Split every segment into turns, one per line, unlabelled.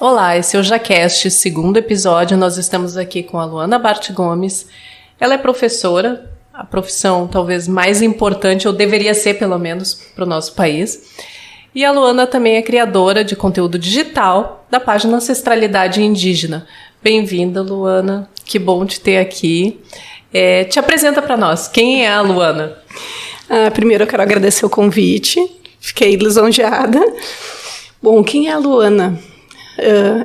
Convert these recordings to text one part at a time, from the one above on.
Olá, esse é o JaCast, segundo episódio. Nós estamos aqui com a Luana Bart Gomes. Ela é professora, a profissão talvez mais importante, ou deveria ser pelo menos, para o nosso país. E a Luana também é criadora de conteúdo digital da página Ancestralidade Indígena. Bem-vinda, Luana. Que bom te ter aqui. Te apresenta para nós. Quem é a Luana?
Primeiro eu quero agradecer o convite. Fiquei lisonjeada. Bom, quem é a Luana?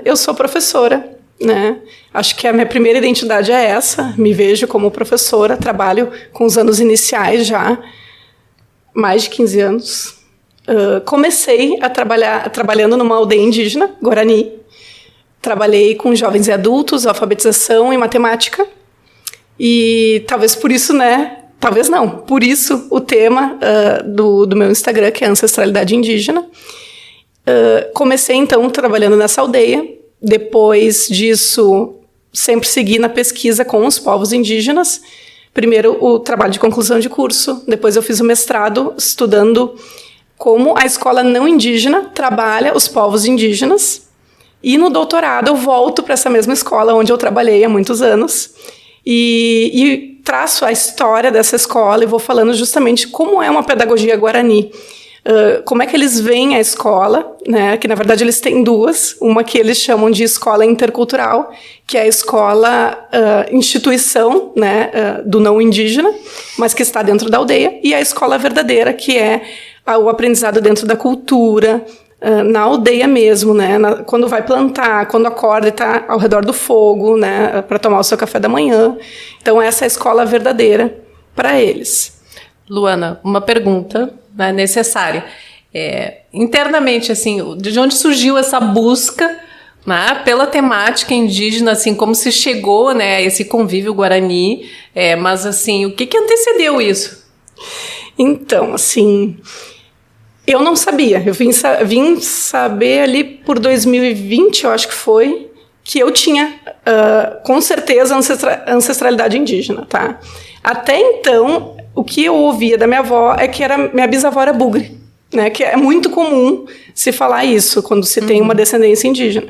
Eu sou professora, né? Acho que a minha primeira identidade é essa. Me vejo como professora, trabalho com os anos iniciais já, mais de 15 anos. Comecei a trabalhando numa aldeia indígena, Guarani. Trabalhei com jovens e adultos, alfabetização e matemática. E talvez por isso, né? Talvez não. Por isso o tema do meu Instagram, que é Ancestralidade Indígena. Comecei, então, trabalhando nessa aldeia. Depois disso, sempre segui na pesquisa com os povos indígenas. Primeiro, o trabalho de conclusão de curso. Depois, eu fiz o mestrado estudando como a escola não indígena trabalha os povos indígenas. E no doutorado, eu volto para essa mesma escola onde eu trabalhei há muitos anos. E traço a história dessa escola e vou falando justamente como é uma pedagogia guarani. Como é que eles veem a escola, né? Que na verdade eles têm duas, uma que eles chamam de escola intercultural, que é a escola instituição, né, do não indígena, mas que está dentro da aldeia, e a escola verdadeira, que é o aprendizado dentro da cultura, na aldeia mesmo, né? Quando vai plantar, quando acorda e está ao redor do fogo, né, para tomar o seu café da manhã. Então essa é a escola verdadeira para eles.
Luana, uma pergunta necessária. Internamente, assim, de onde surgiu essa busca, né, pela temática indígena, assim, como se chegou, né, a esse convívio guarani, mas, assim, o que antecedeu isso?
Então, assim, eu não sabia. Eu vim saber ali por 2020, eu acho que foi, que eu tinha, com certeza, ancestralidade indígena, tá? Até então, o que eu ouvia da minha avó é que minha bisavó era bugre, né? Que é muito comum se falar isso quando se tem uma descendência indígena.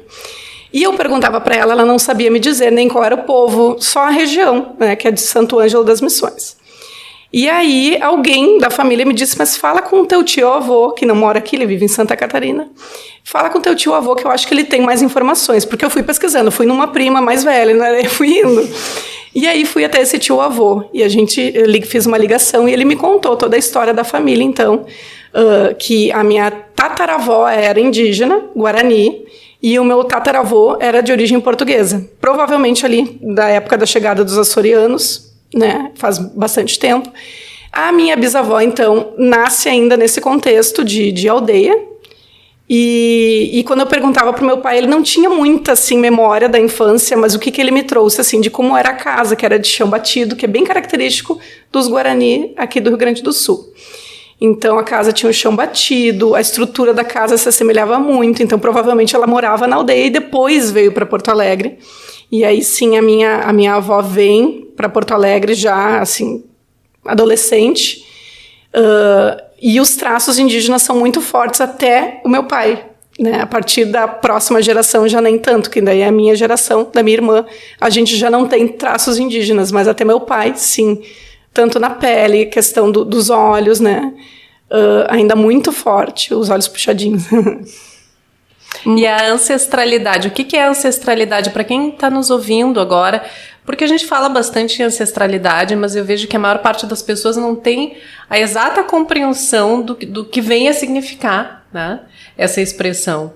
E eu perguntava para ela, ela não sabia me dizer nem qual era o povo, só a região, né? Que é de Santo Ângelo das Missões. E aí alguém da família me disse, mas fala com o teu tio-avô, que não mora aqui, ele vive em Santa Catarina. Fala com o teu tio-avô, que eu acho que ele tem mais informações. Porque eu fui pesquisando, fui numa prima mais velha, né? Eu fui indo. E aí fui até esse tio-avô, e eu fiz uma ligação, e ele me contou toda a história da família, então, que a minha tataravó era indígena, Guarani, e o meu tataravô era de origem portuguesa. Provavelmente ali da época da chegada dos açorianos, né, faz bastante tempo. A minha bisavó, então, nasce ainda nesse contexto de aldeia. E quando eu perguntava para o meu pai, ele não tinha muita assim, memória da infância, mas o que ele me trouxe assim, de como era a casa, que era de chão batido, que é bem característico dos Guarani aqui do Rio Grande do Sul. Então, a casa tinha o chão batido, a estrutura da casa se assemelhava muito, então provavelmente ela morava na aldeia e depois veio para Porto Alegre. E aí sim, a minha avó vem para Porto Alegre já, assim, adolescente, e os traços indígenas são muito fortes até o meu pai, né? A partir da próxima geração já nem tanto, que daí é a minha geração, da minha irmã, a gente já não tem traços indígenas, mas até meu pai, sim, tanto na pele, questão dos olhos, né? Ainda muito forte, os olhos puxadinhos.
E a ancestralidade, o que é ancestralidade para quem está nos ouvindo agora? Porque a gente fala bastante em ancestralidade, mas eu vejo que a maior parte das pessoas não tem a exata compreensão do que vem a significar, né, essa expressão.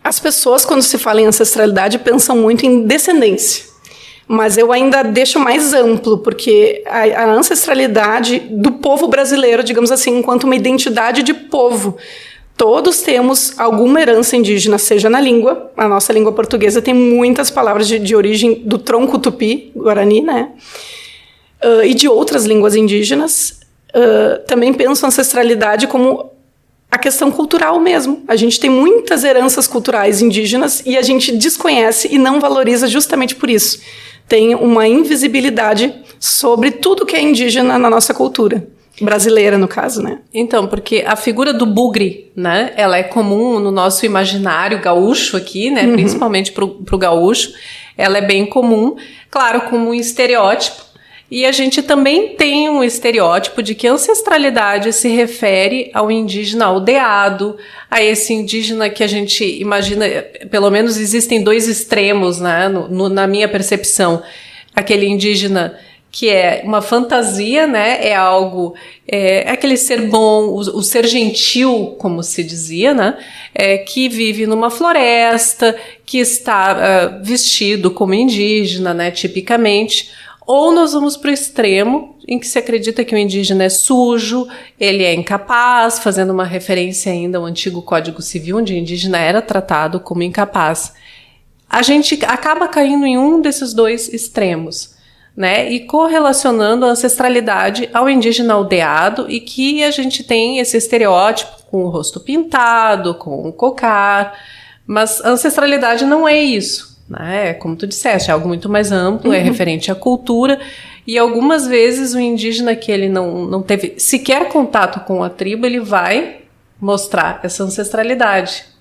As pessoas, quando se fala em ancestralidade, pensam muito em descendência. Mas eu ainda deixo mais amplo, porque a ancestralidade do povo brasileiro, digamos assim, enquanto uma identidade de povo, todos temos alguma herança indígena, seja na língua, a nossa língua portuguesa tem muitas palavras de origem do tronco tupi, guarani, né? E de outras línguas indígenas. Também penso a ancestralidade como a questão cultural mesmo. A gente tem muitas heranças culturais indígenas e a gente desconhece e não valoriza justamente por isso. Tem uma invisibilidade sobre tudo que é indígena na nossa cultura. brasileira, no caso, né?
Então, porque a figura do bugre, né, ela é comum no nosso imaginário gaúcho aqui, né, principalmente pro gaúcho, ela é bem comum, claro, como um estereótipo, e a gente também tem um estereótipo de que a ancestralidade se refere ao indígena aldeado, a esse indígena que a gente imagina, pelo menos existem dois extremos, né, na minha percepção, aquele indígena que é uma fantasia, né? É algo, aquele ser bom, o ser gentil, como se dizia, né? Que vive numa floresta, que está vestido como indígena, né? Tipicamente. Ou nós vamos para o extremo, em que se acredita que o indígena é sujo, ele é incapaz, fazendo uma referência ainda ao antigo Código Civil, onde o indígena era tratado como incapaz. A gente acaba caindo em um desses dois extremos, né, e correlacionando a ancestralidade ao indígena aldeado, e que a gente tem esse estereótipo com o rosto pintado, com o cocar, mas a ancestralidade não é isso, né, como tu disseste, é algo muito mais amplo, é referente à cultura, e algumas vezes o indígena que ele não teve sequer contato com a tribo, ele vai mostrar essa ancestralidade.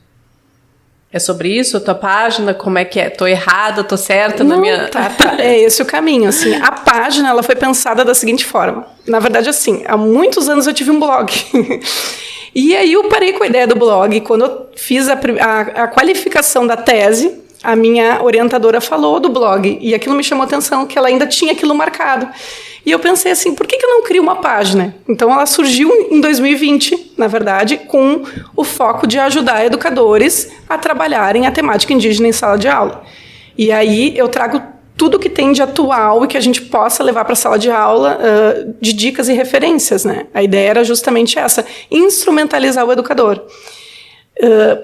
É sobre isso? A tua página? Como é que é? Tô errada? Tô certa na minha...
Tá. É esse o caminho, assim. A página, ela foi pensada da seguinte forma. Na verdade, assim, há muitos anos eu tive um blog. E aí eu parei com a ideia do blog. Quando eu fiz a qualificação da tese, a minha orientadora falou do blog. E aquilo me chamou a atenção, que ela ainda tinha aquilo marcado. E eu pensei assim, por que eu não crio uma página? Então ela surgiu em 2020, na verdade, com o foco de ajudar educadores a trabalharem a temática indígena em sala de aula. E aí eu trago tudo que tem de atual e que a gente possa levar para a sala de aula, de dicas e referências, né? A ideia era justamente essa, instrumentalizar o educador.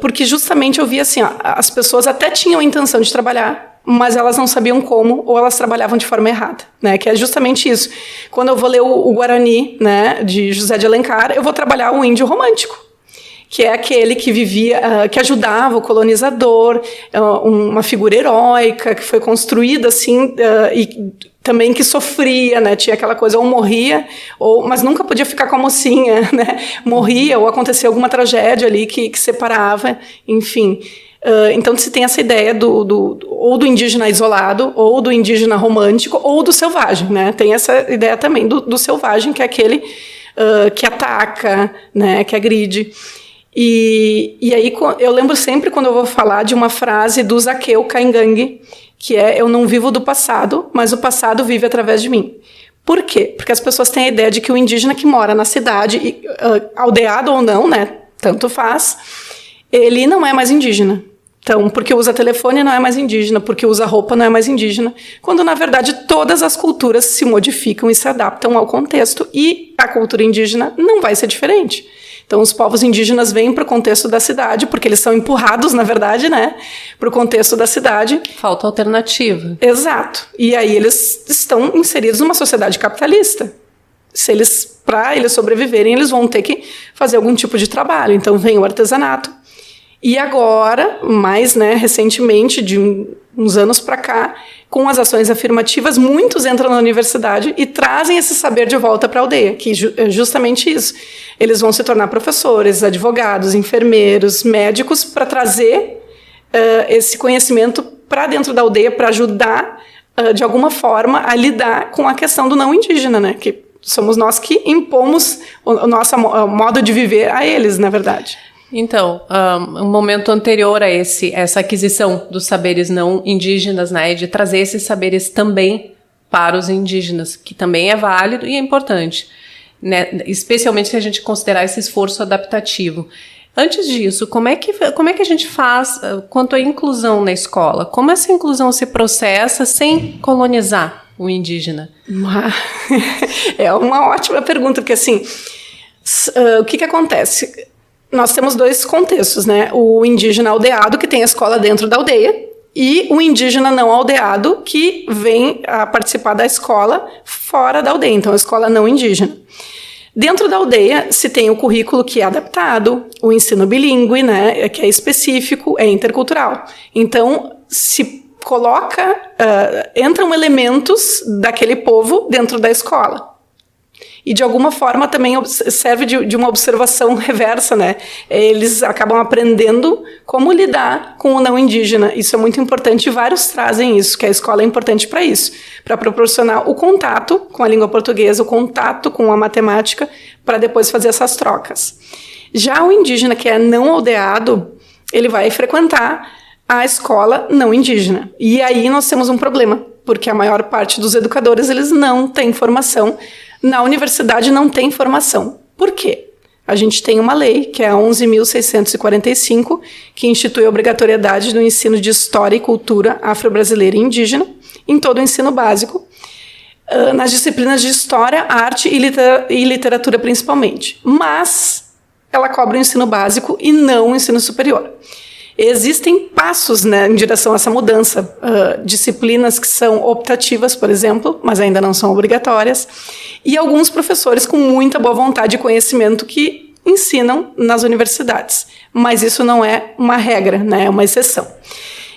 Porque justamente eu vi assim, as pessoas até tinham a intenção de trabalhar, mas elas não sabiam como, ou elas trabalhavam de forma errada, né? Que é justamente isso. Quando eu vou ler o Guarani, né, de José de Alencar, eu vou trabalhar o índio romântico, que é aquele que vivia, que ajudava o colonizador, uma figura heróica, que foi construída assim, e também que sofria, né? Tinha aquela coisa, ou morria, mas nunca podia ficar com a mocinha, né? Morria, ou acontecia alguma tragédia ali que separava, enfim. Então se tem essa ideia ou do indígena isolado, ou do indígena romântico, ou do selvagem, né? Tem essa ideia também do selvagem, que é aquele que ataca, né? Que agride. E aí eu lembro sempre quando eu vou falar de uma frase do Zaqueu Caingangue, que é: eu não vivo do passado, mas o passado vive através de mim. Por quê? Porque as pessoas têm a ideia de que o indígena que mora na cidade, aldeado ou não, né? Tanto faz, ele não é mais indígena. Então, porque usa telefone não é mais indígena, porque usa roupa não é mais indígena, quando na verdade todas as culturas se modificam e se adaptam ao contexto, e a cultura indígena não vai ser diferente. Então, os povos indígenas vêm para o contexto da cidade, porque eles são empurrados, na verdade, né, para o contexto da cidade.
Falta alternativa.
Exato. E aí eles estão inseridos numa sociedade capitalista. Para eles sobreviverem, eles vão ter que fazer algum tipo de trabalho. Então, vem o artesanato. E agora, mais, né, recentemente, de uns anos para cá, com as ações afirmativas, muitos entram na universidade e trazem esse saber de volta para a aldeia, que é justamente isso. Eles vão se tornar professores, advogados, enfermeiros, médicos, para trazer esse conhecimento para dentro da aldeia, para ajudar, de alguma forma, a lidar com a questão do não indígena, né? Que somos nós que impomos o nosso modo de viver a eles, na verdade.
Então, um momento anterior a essa aquisição dos saberes não indígenas, né, de trazer esses saberes também para os indígenas, que também é válido e é importante, né, especialmente se a gente considerar esse esforço adaptativo. Antes disso, como é que a gente faz quanto à inclusão na escola? Como essa inclusão se processa sem colonizar o indígena?
É uma ótima pergunta, porque assim, o que acontece? Nós temos dois contextos, né? O indígena aldeado, que tem a escola dentro da aldeia, e o indígena não aldeado, que vem a participar da escola fora da aldeia, então a escola não indígena. Dentro da aldeia se tem o currículo que é adaptado, o ensino bilíngue, né, que é específico, é intercultural. Então, se coloca, entram elementos daquele povo dentro da escola. e de alguma forma também serve de uma observação reversa, né? Eles acabam aprendendo como lidar com o não indígena. Isso é muito importante e vários trazem isso, que a escola é importante para isso, para proporcionar o contato com a língua portuguesa, o contato com a matemática, para depois fazer essas trocas. Já o indígena que é não aldeado, ele vai frequentar a escola não indígena. E aí nós temos um problema, porque a maior parte dos educadores, eles não têm formação. Na universidade não tem formação. Por quê? A gente tem uma lei, que é a 11.645, que institui a obrigatoriedade do ensino de história e cultura afro-brasileira e indígena em todo o ensino básico, nas disciplinas de história, arte e literatura principalmente. Mas ela cobre o ensino básico e não o ensino superior. Existem passos, né, em direção a essa mudança. Disciplinas que são optativas, por exemplo, mas ainda não são obrigatórias. E alguns professores com muita boa vontade e conhecimento que ensinam nas universidades. Mas isso não é uma regra, né, é uma exceção.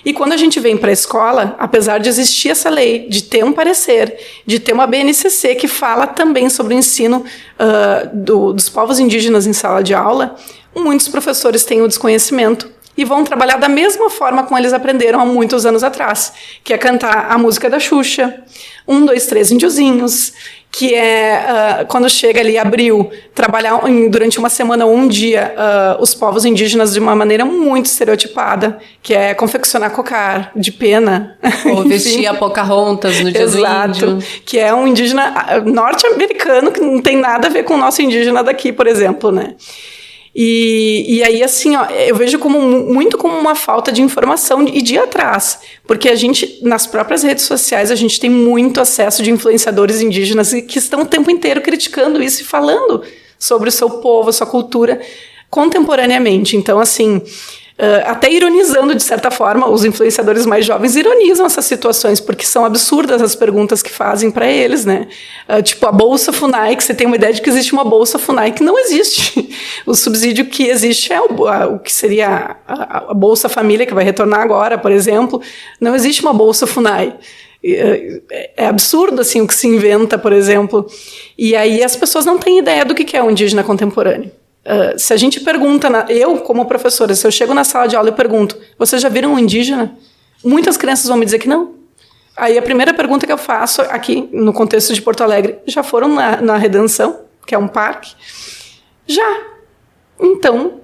E quando a gente vem para a escola, apesar de existir essa lei, de ter um parecer, de ter uma BNCC que fala também sobre o ensino dos povos indígenas em sala de aula, muitos professores têm o desconhecimento e vão trabalhar da mesma forma como eles aprenderam há muitos anos atrás, que é cantar a música da Xuxa, 1, 2, 3 índiozinhos, que é, quando chega ali abril, trabalhar durante uma semana ou um dia os povos indígenas de uma maneira muito estereotipada, que é confeccionar cocar de pena.
Ou vestir a Pocahontas no dia do índio.
Que é um indígena norte-americano que não tem nada a ver com o nosso indígena daqui, por exemplo, né? E aí, assim, ó, eu vejo muito como uma falta de informação e de ir atrás. Porque a gente, nas próprias redes sociais, a gente tem muito acesso de influenciadores indígenas que estão o tempo inteiro criticando isso e falando sobre o seu povo, a sua cultura, contemporaneamente. Então, assim, até ironizando, de certa forma, os influenciadores mais jovens ironizam essas situações, porque são absurdas as perguntas que fazem para eles, né? Tipo, a Bolsa FUNAI, que você tem uma ideia de que existe uma Bolsa FUNAI, que não existe. O subsídio que existe é o que seria a Bolsa Família, que vai retornar agora, por exemplo. Não existe uma Bolsa FUNAI. É absurdo, assim, o que se inventa, por exemplo. E aí as pessoas não têm ideia do que é o indígena contemporâneo. Se a gente pergunta, eu como professora, se eu chego na sala de aula e pergunto, vocês já viram um indígena? Muitas crianças vão me dizer que não. Aí a primeira pergunta que eu faço aqui, no contexto de Porto Alegre, já foram na Redenção, que é um parque? Já. Então,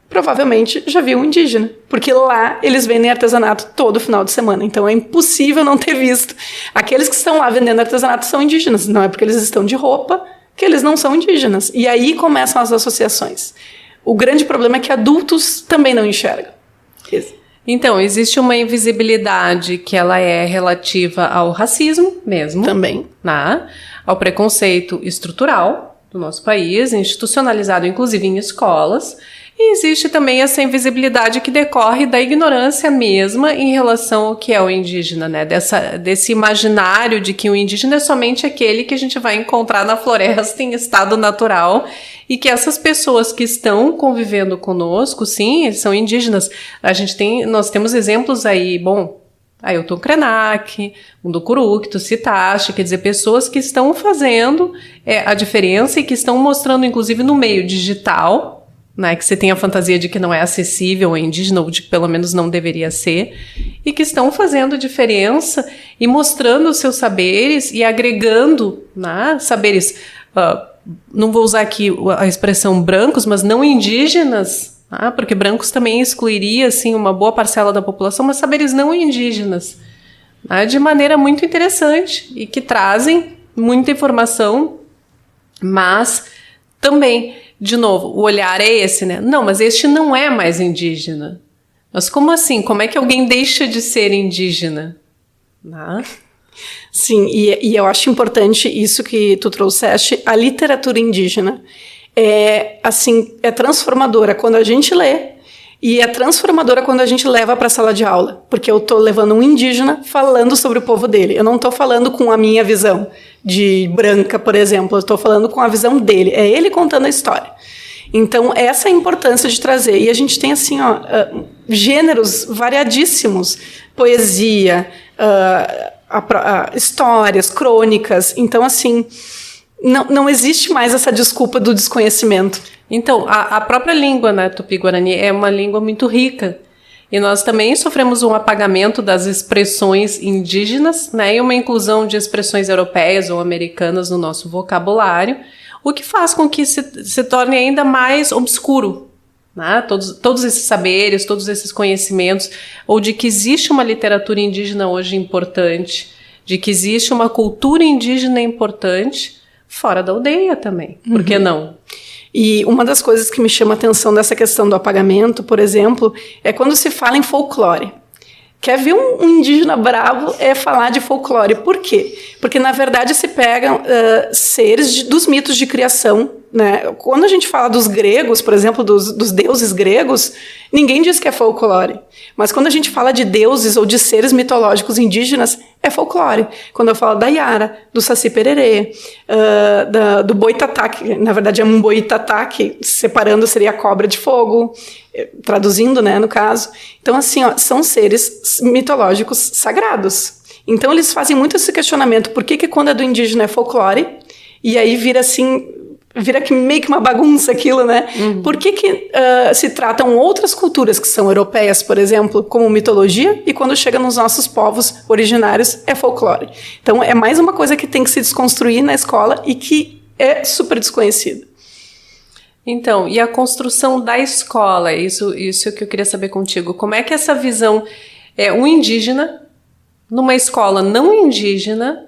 provavelmente já viu um indígena, porque lá eles vendem artesanato todo final de semana, então é impossível não ter visto. Aqueles que estão lá vendendo artesanato são indígenas, não é porque eles estão de roupa que eles não são indígenas. E aí começam as associações. O grande problema é que adultos também não enxergam.
Então, existe uma invisibilidade que ela é relativa ao racismo mesmo.
Também.
Né? Ao preconceito estrutural do nosso país, institucionalizado inclusive em escolas. E existe também essa invisibilidade que decorre da ignorância mesma em relação ao que é o indígena, né? Desse imaginário de que o indígena é somente aquele que a gente vai encontrar na floresta em estado natural e que essas pessoas que estão convivendo conosco, sim, eles são indígenas. Nós temos exemplos aí, bom, Ailton Krenak, Munduruku, que tu citaste, quer dizer, pessoas que estão fazendo a diferença e que estão mostrando, inclusive, no meio digital, né, que você tem a fantasia de que não é acessível ao indígena, ou de que pelo menos não deveria ser, e que estão fazendo diferença e mostrando os seus saberes e agregando, né, saberes, não vou usar aqui a expressão brancos, mas não indígenas, né, porque brancos também excluiria assim, uma boa parcela da população, mas saberes não indígenas, né, de maneira muito interessante e que trazem muita informação, mas também, de novo, o olhar é esse, né? Não, mas este não é mais indígena. Mas como assim? Como é que alguém deixa de ser indígena? Não?
Sim, e eu acho importante isso que tu trouxeste, a literatura indígena é transformadora quando a gente lê e é transformadora quando a gente leva para a sala de aula, porque eu estou levando um indígena falando sobre o povo dele, eu não estou falando com a minha visão de branca, por exemplo, eu estou falando com a visão dele, é ele contando a história. Então, essa é a importância de trazer. E a gente tem, assim, gêneros variadíssimos, poesia, histórias, crônicas. Então, assim, não existe mais essa desculpa do desconhecimento.
Então, a própria língua, né, Tupi-Guarani, é uma língua muito rica. E nós também sofremos um apagamento das expressões indígenas, né, e uma inclusão de expressões europeias ou americanas no nosso vocabulário, o que faz com que se torne ainda mais obscuro, né, todos esses saberes, todos esses conhecimentos, ou de que existe uma literatura indígena hoje importante, de que existe uma cultura indígena importante fora da aldeia também. Por que não?
E uma das coisas que me chama a atenção dessa questão do apagamento, por exemplo, é quando se fala em folclore. Quer ver um indígena bravo é falar de folclore. Por quê? Porque, na verdade, se pegam seres dos mitos de criação, né? Quando a gente fala dos gregos, por exemplo, dos deuses gregos, ninguém diz que é folclore. Mas quando a gente fala de deuses ou de seres mitológicos indígenas, é folclore. Quando eu falo da Yara, do Saci Pererê, do Boitatá, que na verdade é um Boitatá, que separando seria a cobra de fogo, traduzindo, né, no caso. Então, assim, ó, são seres mitológicos sagrados. Então, eles fazem muito esse questionamento. Por que quando é do indígena é folclore? E aí vira assim... Vira meio que uma bagunça aquilo, né? Por que se tratam outras culturas que são europeias, por exemplo, como mitologia, e quando chega nos nossos povos originários é folclore? Então, é mais uma coisa que tem que se desconstruir na escola e que é super desconhecida.
Então, e a construção da escola? Isso que eu queria saber contigo. Como é que essa visão é um indígena numa escola não indígena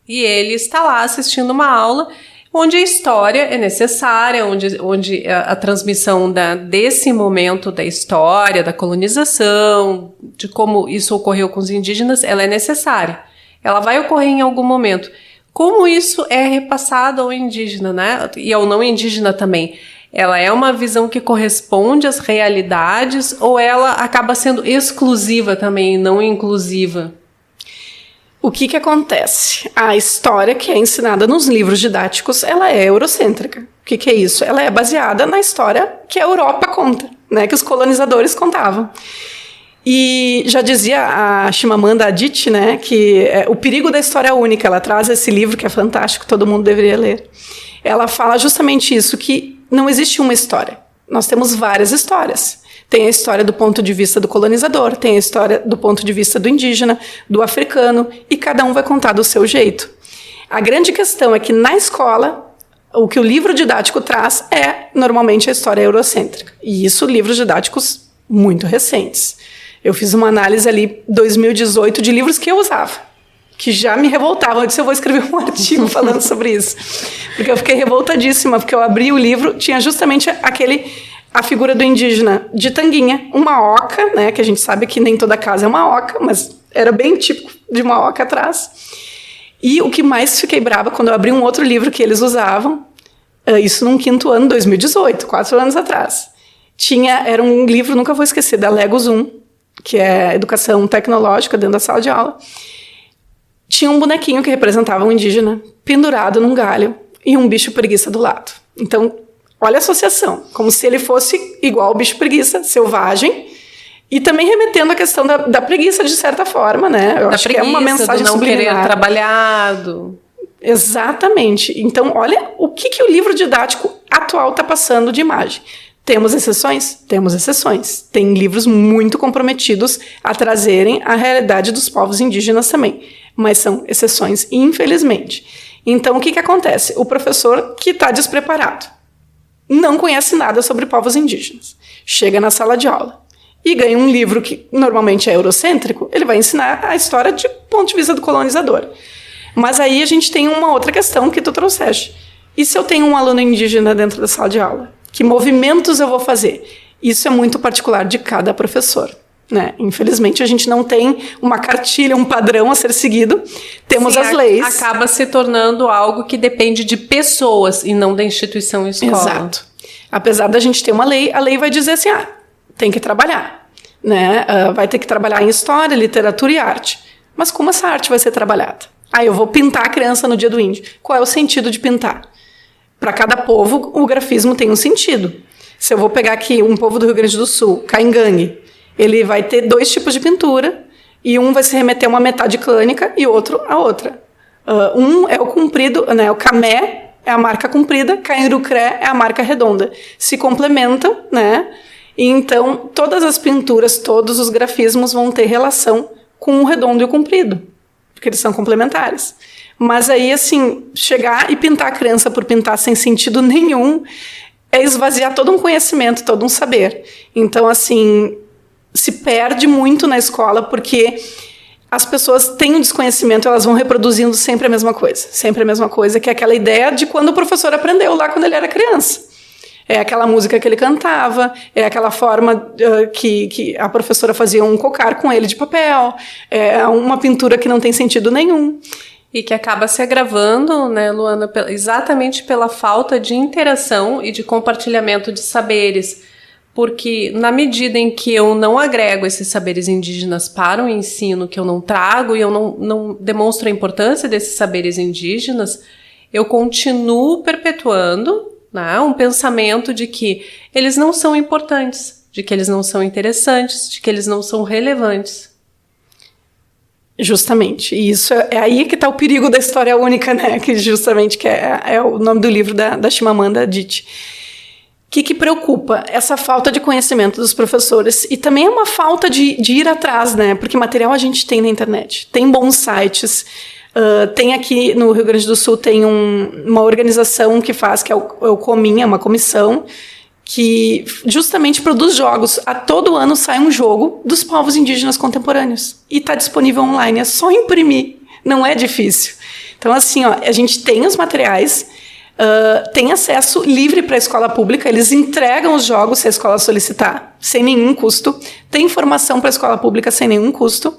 e ele está lá assistindo uma aula onde a história é necessária, onde a transmissão desse momento da história, da colonização, de como isso ocorreu com os indígenas, ela é necessária. Ela vai ocorrer em algum momento. Como isso é repassado ao indígena, né? E ao não indígena também? Ela é uma visão que corresponde às realidades ou ela acaba sendo exclusiva também, não inclusiva?
O que acontece? A história que é ensinada nos livros didáticos, ela é eurocêntrica. O que é isso? Ela é baseada na história que a Europa conta, né, que os colonizadores contavam. E já dizia a Chimamanda Adichie, né, que o perigo da história única. Ela traz esse livro que é fantástico, todo mundo deveria ler. Ela fala justamente isso, que não existe uma história. Nós temos várias histórias. Tem a história do ponto de vista do colonizador, tem a história do ponto de vista do indígena, do africano, e cada um vai contar do seu jeito. A grande questão é que na escola, o que o livro didático traz é, normalmente, a história eurocêntrica. E isso, livros didáticos muito recentes. Eu fiz uma análise ali, 2018, de livros que eu usava, que já me revoltavam. Eu disse, eu vou escrever um artigo falando sobre isso. Porque eu fiquei revoltadíssima, porque eu abri o livro, tinha justamente a figura do indígena de tanguinha, uma oca, né, que a gente sabe que nem toda casa é uma oca, mas era bem típico de uma oca atrás. E o que mais fiquei brava, quando eu abri um outro livro que eles usavam, isso num 5º ano, 2018, 4 anos atrás, era um livro, nunca vou esquecer, da Legos 1, que é educação tecnológica dentro da sala de aula. Tinha um bonequinho que representava um indígena pendurado num galho e um bicho preguiça do lado. Então, olha a associação, como se ele fosse igual ao bicho preguiça, selvagem, e também remetendo à questão da preguiça, de certa forma, né? Eu acho que é uma mensagem
do não
subliminar.
Querer trabalhado.
Exatamente. Então, olha o que o livro didático atual está passando de imagem. Temos exceções? Temos exceções. Tem livros muito comprometidos a trazerem a realidade dos povos indígenas também, mas são exceções, infelizmente. Então, o que acontece? O professor que está despreparado, não conhece nada sobre povos indígenas, chega na sala de aula e ganha um livro que normalmente é eurocêntrico, ele vai ensinar a história de ponto de vista do colonizador. Mas aí a gente tem uma outra questão que tu trouxeste. E se eu tenho um aluno indígena dentro da sala de aula? Que movimentos eu vou fazer? Isso é muito particular de cada professor, né? Infelizmente, a gente não tem uma cartilha, um padrão a ser seguido. Temos as leis.
Acaba se tornando algo que depende de pessoas e não da instituição escola.
Exato. Apesar da gente ter uma lei, a lei vai dizer assim, tem que trabalhar, né? Vai ter que trabalhar em história, literatura e arte. Mas como essa arte vai ser trabalhada? Eu vou pintar a criança no dia do índio. Qual é o sentido de pintar? Para cada povo, o grafismo tem um sentido. Se eu vou pegar aqui um povo do Rio Grande do Sul, Caingangue, ele vai ter 2 tipos de pintura, e um vai se remeter a uma metade clânica e outro a outra. Um é o comprido, né, o camé, é a marca comprida, Cainrucré é a marca redonda. Se complementam, né? E então, todas as pinturas, todos os grafismos vão ter relação com o redondo e o comprido, porque eles são complementares. Mas aí, assim, chegar e pintar a criança por pintar sem sentido nenhum é esvaziar todo um conhecimento, todo um saber. Então, assim, se perde muito na escola, porque as pessoas têm um desconhecimento, elas vão reproduzindo sempre a mesma coisa, que é aquela ideia de quando o professor aprendeu lá quando ele era criança. É aquela música que ele cantava, é aquela forma que a professora fazia um cocar com ele de papel, é uma pintura que não tem sentido nenhum.
E que acaba se agravando, né, Luana, exatamente pela falta de interação e de compartilhamento de saberes. Porque na medida em que eu não agrego esses saberes indígenas para o ensino, que eu não trago e eu não demonstro a importância desses saberes indígenas, eu continuo perpetuando, né, um pensamento de que eles não são importantes, de que eles não são interessantes, de que eles não são relevantes.
Justamente. E isso é aí que está o perigo da história única, né? Que justamente que é o nome do livro da Chimamanda Adichie. O que preocupa? Essa falta de conhecimento dos professores e também é uma falta de ir atrás, né? Porque material a gente tem na internet, tem bons sites. Tem aqui no Rio Grande do Sul tem uma organização que faz, que é o Cominha, uma comissão, que justamente produz jogos. A todo ano sai um jogo dos povos indígenas contemporâneos. E está disponível online, é só imprimir, não é difícil. Então, assim, ó, a gente tem os materiais, tem acesso livre para a escola pública, eles entregam os jogos se a escola solicitar, sem nenhum custo. Tem informação para a escola pública sem nenhum custo.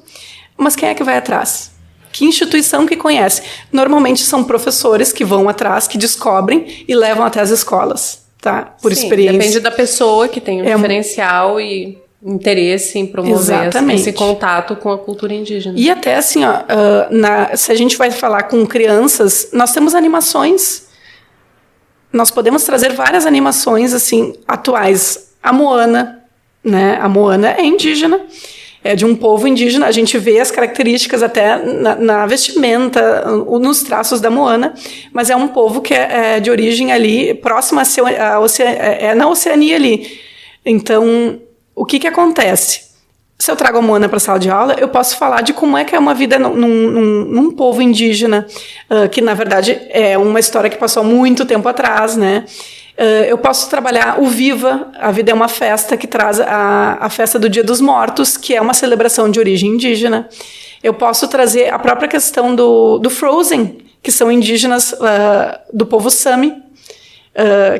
Mas quem é que vai atrás? Que instituição que conhece? Normalmente são professores que vão atrás, que descobrem e levam até as escolas, tá? Por experiência.
Depende da pessoa que tem um diferencial e interesse em promover esse contato com a cultura indígena.
E até assim, ó, se a gente vai falar com crianças, nós temos animações. Nós podemos trazer várias animações assim atuais. A Moana, né? A Moana é indígena. É de um povo indígena, a gente vê as características até na vestimenta, nos traços da Moana, mas é um povo que é de origem ali, próxima na Oceania ali. Então, o que acontece? Se eu trago a Moana para a sala de aula, eu posso falar de como é que é uma vida num povo indígena, que na verdade é uma história que passou há muito tempo atrás, né? Eu posso trabalhar o Viva, a Vida é uma Festa, que traz a festa do Dia dos Mortos, que é uma celebração de origem indígena. Eu posso trazer a própria questão do Frozen, que são indígenas do povo Sami,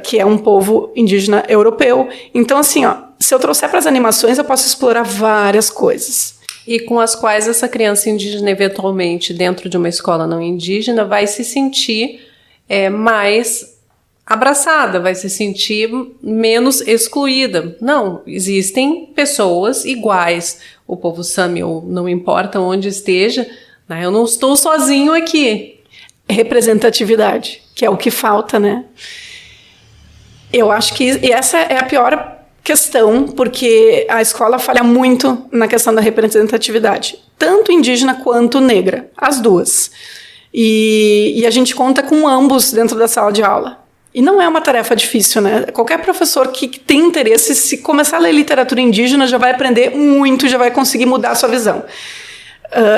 que é um povo indígena europeu. Então, assim, ó, se eu trouxer para as animações, eu posso explorar várias coisas.
E com as quais essa criança indígena, eventualmente, dentro de uma escola não indígena, vai se sentir mais abraçada, vai se sentir menos excluída. Não, existem pessoas iguais. O povo Sami, ou não importa onde esteja, né, eu não estou sozinho aqui.
Representatividade, que é o que falta, né? Eu acho que essa é a pior questão, porque a escola falha muito na questão da representatividade, tanto indígena quanto negra, as duas. E a gente conta com ambos dentro da sala de aula. E não é uma tarefa difícil, né? Qualquer professor que tem interesse, se começar a ler literatura indígena, já vai aprender muito, já vai conseguir mudar a sua visão.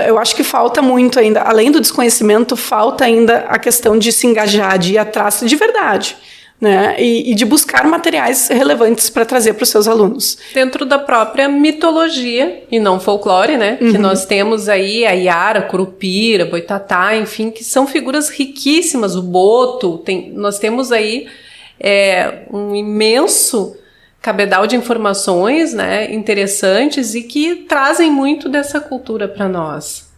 Eu acho que falta muito ainda, além do desconhecimento, falta ainda a questão de se engajar, de ir atrás de verdade, né? E de buscar materiais relevantes para trazer para os seus alunos.
Dentro da própria mitologia, e não folclore, né? Que nós temos aí a Iara, Curupira, Boitatá, enfim, que são figuras riquíssimas, o Boto, nós temos aí um imenso cabedal de informações, né, interessantes e que trazem muito dessa cultura para nós.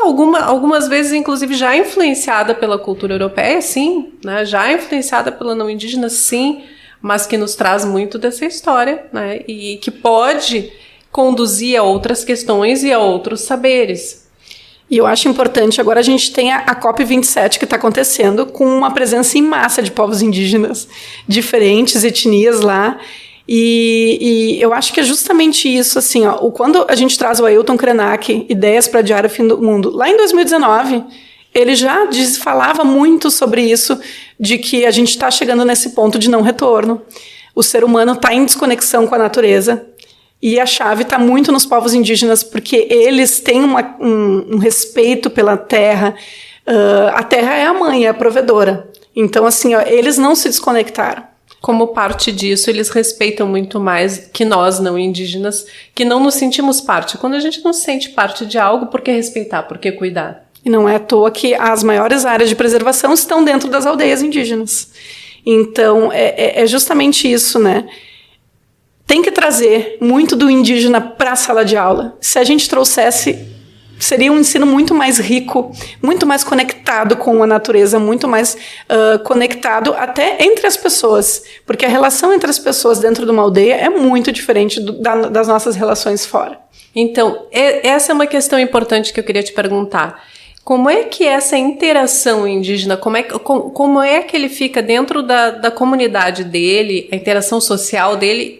Algumas vezes, inclusive, já influenciada pela cultura europeia, sim, né, já influenciada pela não indígena, sim, mas que nos traz muito dessa história, né, e que pode conduzir a outras questões e a outros saberes.
E eu acho importante, agora a gente tem a COP27 que está acontecendo, com uma presença em massa de povos indígenas, diferentes etnias lá. E eu acho que é justamente isso, assim, ó, quando a gente traz o Ailton Krenak, Ideias para Adiar o Fim do Mundo, lá em 2019, ele já falava muito sobre isso, de que a gente está chegando nesse ponto de não retorno. O ser humano está em desconexão com a natureza. E a chave está muito nos povos indígenas, porque eles têm um respeito pela terra. A terra é a mãe, é a provedora. Então, assim, ó, eles não se desconectaram.
Como parte disso, eles respeitam muito mais que nós, não indígenas, que não nos sentimos parte. Quando a gente não se sente parte de algo, por que respeitar? Por que cuidar?
E não é à toa que as maiores áreas de preservação estão dentro das aldeias indígenas. Então, é justamente isso, né? Tem que trazer muito do indígena para a sala de aula. Se a gente trouxesse, seria um ensino muito mais rico, muito mais conectado com a natureza, muito mais conectado até entre as pessoas. Porque a relação entre as pessoas dentro de uma aldeia é muito diferente das nossas relações fora.
Então, essa é uma questão importante que eu queria te perguntar. Como é que essa interação indígena, como é que ele fica dentro da comunidade dele, a interação social dele,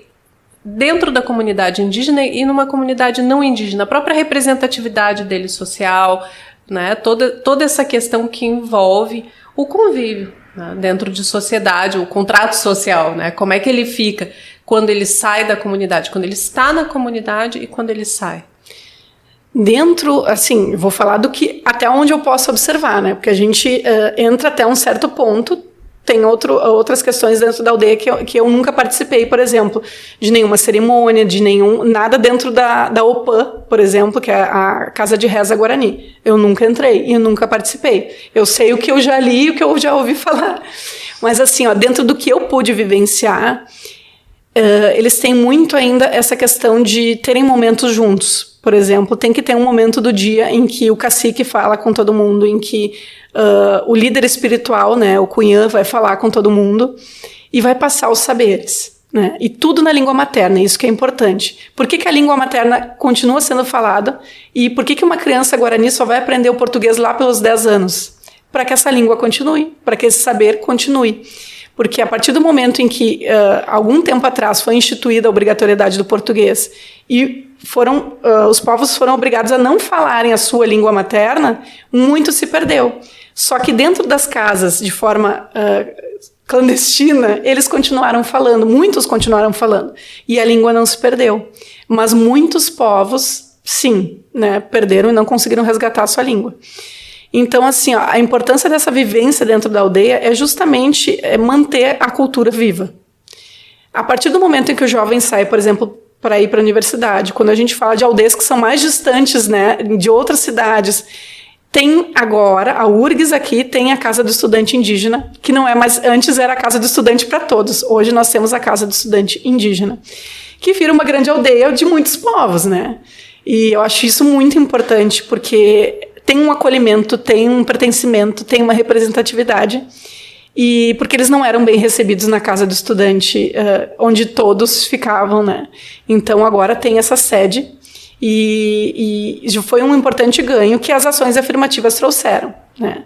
dentro da comunidade indígena e numa comunidade não indígena, a própria representatividade dele social, né? Toda essa questão que envolve o convívio, né? Dentro de sociedade, o contrato social, né? Como é que ele fica quando ele sai da comunidade, quando ele está na comunidade e quando ele sai?
Dentro, assim, vou falar do que até onde eu posso observar, né? Porque a gente entra até um certo ponto. Tem outras questões dentro da aldeia que eu nunca participei, por exemplo, de nenhuma cerimônia, nada dentro da OPAN, por exemplo, que é a Casa de Reza Guarani. Eu nunca entrei e nunca participei. Eu sei o que eu já li e o que eu já ouvi falar. Mas assim, ó, dentro do que eu pude vivenciar, eles têm muito ainda essa questão de terem momentos juntos. Por exemplo, tem que ter um momento do dia em que o cacique fala com todo mundo, em que o líder espiritual, né, o cunhã, vai falar com todo mundo e vai passar os saberes, né? E tudo na língua materna, isso que é importante. Por que a língua materna continua sendo falada e por que uma criança guarani só vai aprender o português lá pelos 10 anos? Para que essa língua continue, para que esse saber continue. Porque a partir do momento em que, algum tempo atrás, foi instituída a obrigatoriedade do português e os povos foram obrigados a não falarem a sua língua materna, muito se perdeu. Só que dentro das casas, de forma clandestina, eles continuaram falando, muitos continuaram falando, e a língua não se perdeu. Mas muitos povos, sim, né, perderam e não conseguiram resgatar a sua língua. Então, assim, ó, a importância dessa vivência dentro da aldeia é justamente manter a cultura viva. A partir do momento em que o jovem sai, por exemplo, para ir para a universidade, quando a gente fala de aldeias que são mais distantes, né, de outras cidades, tem agora, a URGS aqui tem a Casa do Estudante Indígena, que não é mais, antes era a Casa do Estudante para todos, hoje nós temos a Casa do Estudante Indígena, que vira uma grande aldeia de muitos povos, né? E eu acho isso muito importante, porque tem um acolhimento, tem um pertencimento, tem uma representatividade, e porque eles não eram bem recebidos na Casa do Estudante, onde todos ficavam, né? Então agora tem essa sede, e foi um importante ganho que as ações afirmativas trouxeram, né?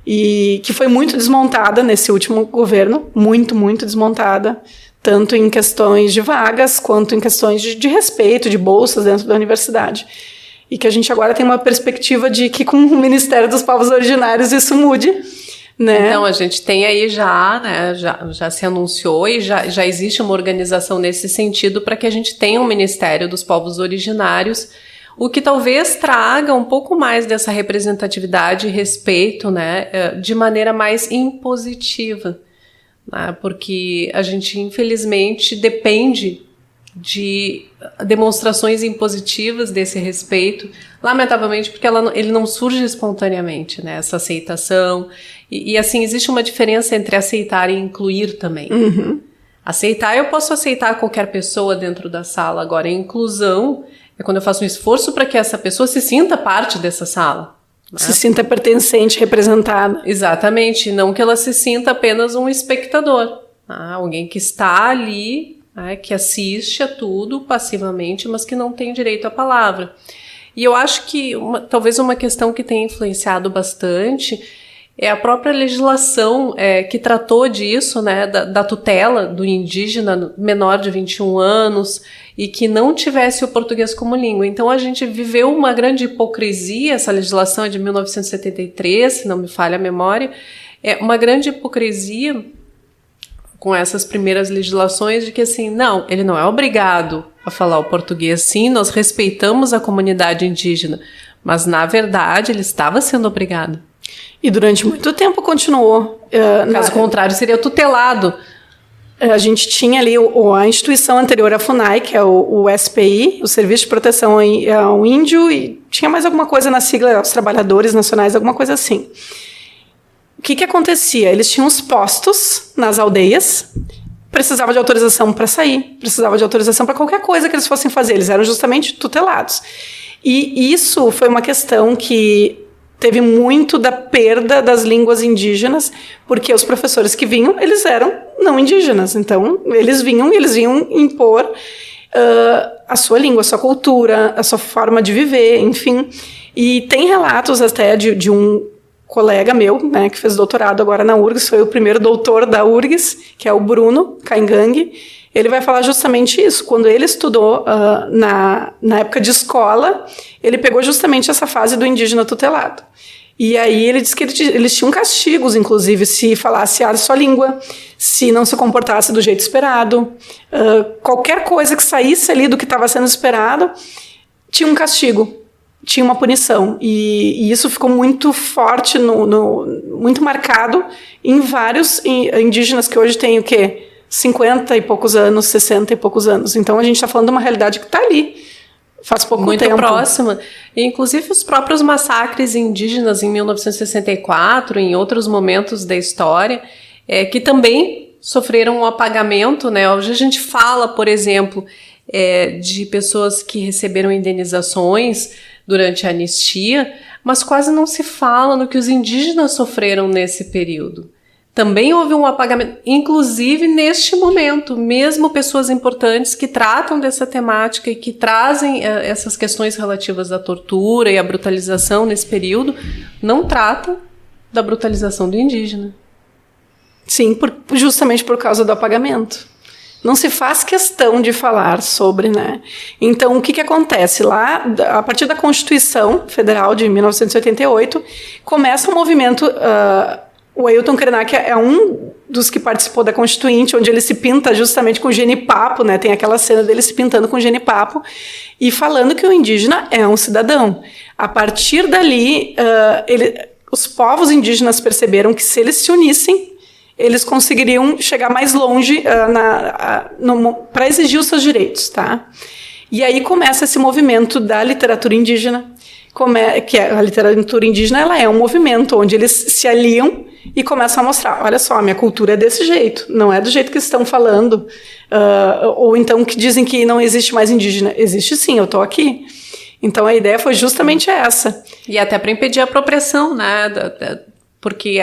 E que foi muito desmontada nesse último governo, muito, muito desmontada, tanto em questões de vagas, quanto em questões de respeito, de bolsas dentro da universidade. E que a gente agora tem uma perspectiva de que com o Ministério dos Povos Originários isso mude, né?
Então, a gente tem aí já se anunciou e já existe uma organização nesse sentido para que a gente tenha um Ministério dos Povos Originários, o que talvez traga um pouco mais dessa representatividade e respeito, né, de maneira mais impositiva, né, porque a gente, infelizmente, depende de demonstrações impositivas desse respeito, lamentavelmente, porque ele não surge espontaneamente, né, essa aceitação. E assim, existe uma diferença entre aceitar e incluir também.
Uhum.
Aceitar, eu posso aceitar qualquer pessoa dentro da sala. Agora, a inclusão é quando eu faço um esforço para que essa pessoa se sinta parte dessa sala, né?
Se sinta pertencente, representada.
Exatamente, não que ela se sinta apenas um espectador. Alguém que está ali, né, que assiste a tudo passivamente, mas que não tem direito à palavra. E eu acho que talvez uma questão que tenha influenciado bastante é a própria legislação que tratou disso, né, da tutela do indígena menor de 21 anos e que não tivesse o português como língua. Então a gente viveu uma grande hipocrisia, essa legislação é de 1973, se não me falha a memória, é uma grande hipocrisia com essas primeiras legislações de que assim, não, ele não é obrigado a falar o português, sim, nós respeitamos a comunidade indígena, mas na verdade ele estava sendo obrigado.
E durante muito tempo continuou.
Caso contrário, seria tutelado.
A gente tinha ali a instituição anterior à FUNAI, que é o SPI, o Serviço de Proteção ao Índio, e tinha mais alguma coisa na sigla, os Trabalhadores Nacionais, alguma coisa assim. O que acontecia? Eles tinham os postos nas aldeias, precisava de autorização para sair, precisava de autorização para qualquer coisa que eles fossem fazer, eles eram justamente tutelados. E isso foi uma questão que teve muito da perda das línguas indígenas, porque os professores que vinham, eles eram não indígenas. Então, eles vinham impor a sua língua, a sua cultura, a sua forma de viver, enfim. E tem relatos até de um colega meu, né, que fez doutorado agora na URGS, foi o primeiro doutor da URGS, que é o Bruno Caingangue. Ele vai falar justamente isso. Quando ele estudou na época de escola, ele pegou justamente essa fase do indígena tutelado. E aí ele disse que eles tinham castigos, inclusive, se falasse a sua língua, se não se comportasse do jeito esperado. Qualquer coisa que saísse ali do que estava sendo esperado, tinha um castigo, tinha uma punição. E isso ficou muito forte, muito marcado em vários indígenas que hoje têm o quê? 50 e poucos anos, 60 e poucos anos. Então, a gente está falando de uma realidade que está ali, faz pouco tempo.
Muito próxima. E, inclusive, os próprios massacres indígenas em 1964, em outros momentos da história, que também sofreram um apagamento, né? Hoje a gente fala, por exemplo, de pessoas que receberam indenizações durante a anistia, mas quase não se fala no que os indígenas sofreram nesse período. Também houve um apagamento, inclusive neste momento, mesmo pessoas importantes que tratam dessa temática e que trazem essas questões relativas à tortura e à brutalização nesse período, não tratam da brutalização do indígena.
Sim, justamente por causa do apagamento. Não se faz questão de falar sobre, né? Então, o que acontece? Lá, a partir da Constituição Federal de 1988, começa um movimento... O Ailton Krenak é um dos que participou da Constituinte, onde ele se pinta justamente com genipapo, né? Tem aquela cena dele se pintando com genipapo e falando que o indígena é um cidadão. A partir dali, os povos indígenas perceberam que se eles se unissem, eles conseguiriam chegar mais longe para exigir os seus direitos, tá? E aí começa esse movimento da literatura indígena, que a literatura indígena ela é um movimento onde eles se aliam e começam a mostrar, olha só, a minha cultura é desse jeito, não é do jeito que estão falando, ou então que dizem que não existe mais indígena. Existe sim, eu estou aqui. Então a ideia foi justamente essa.
E até para impedir a apropriação, né? Porque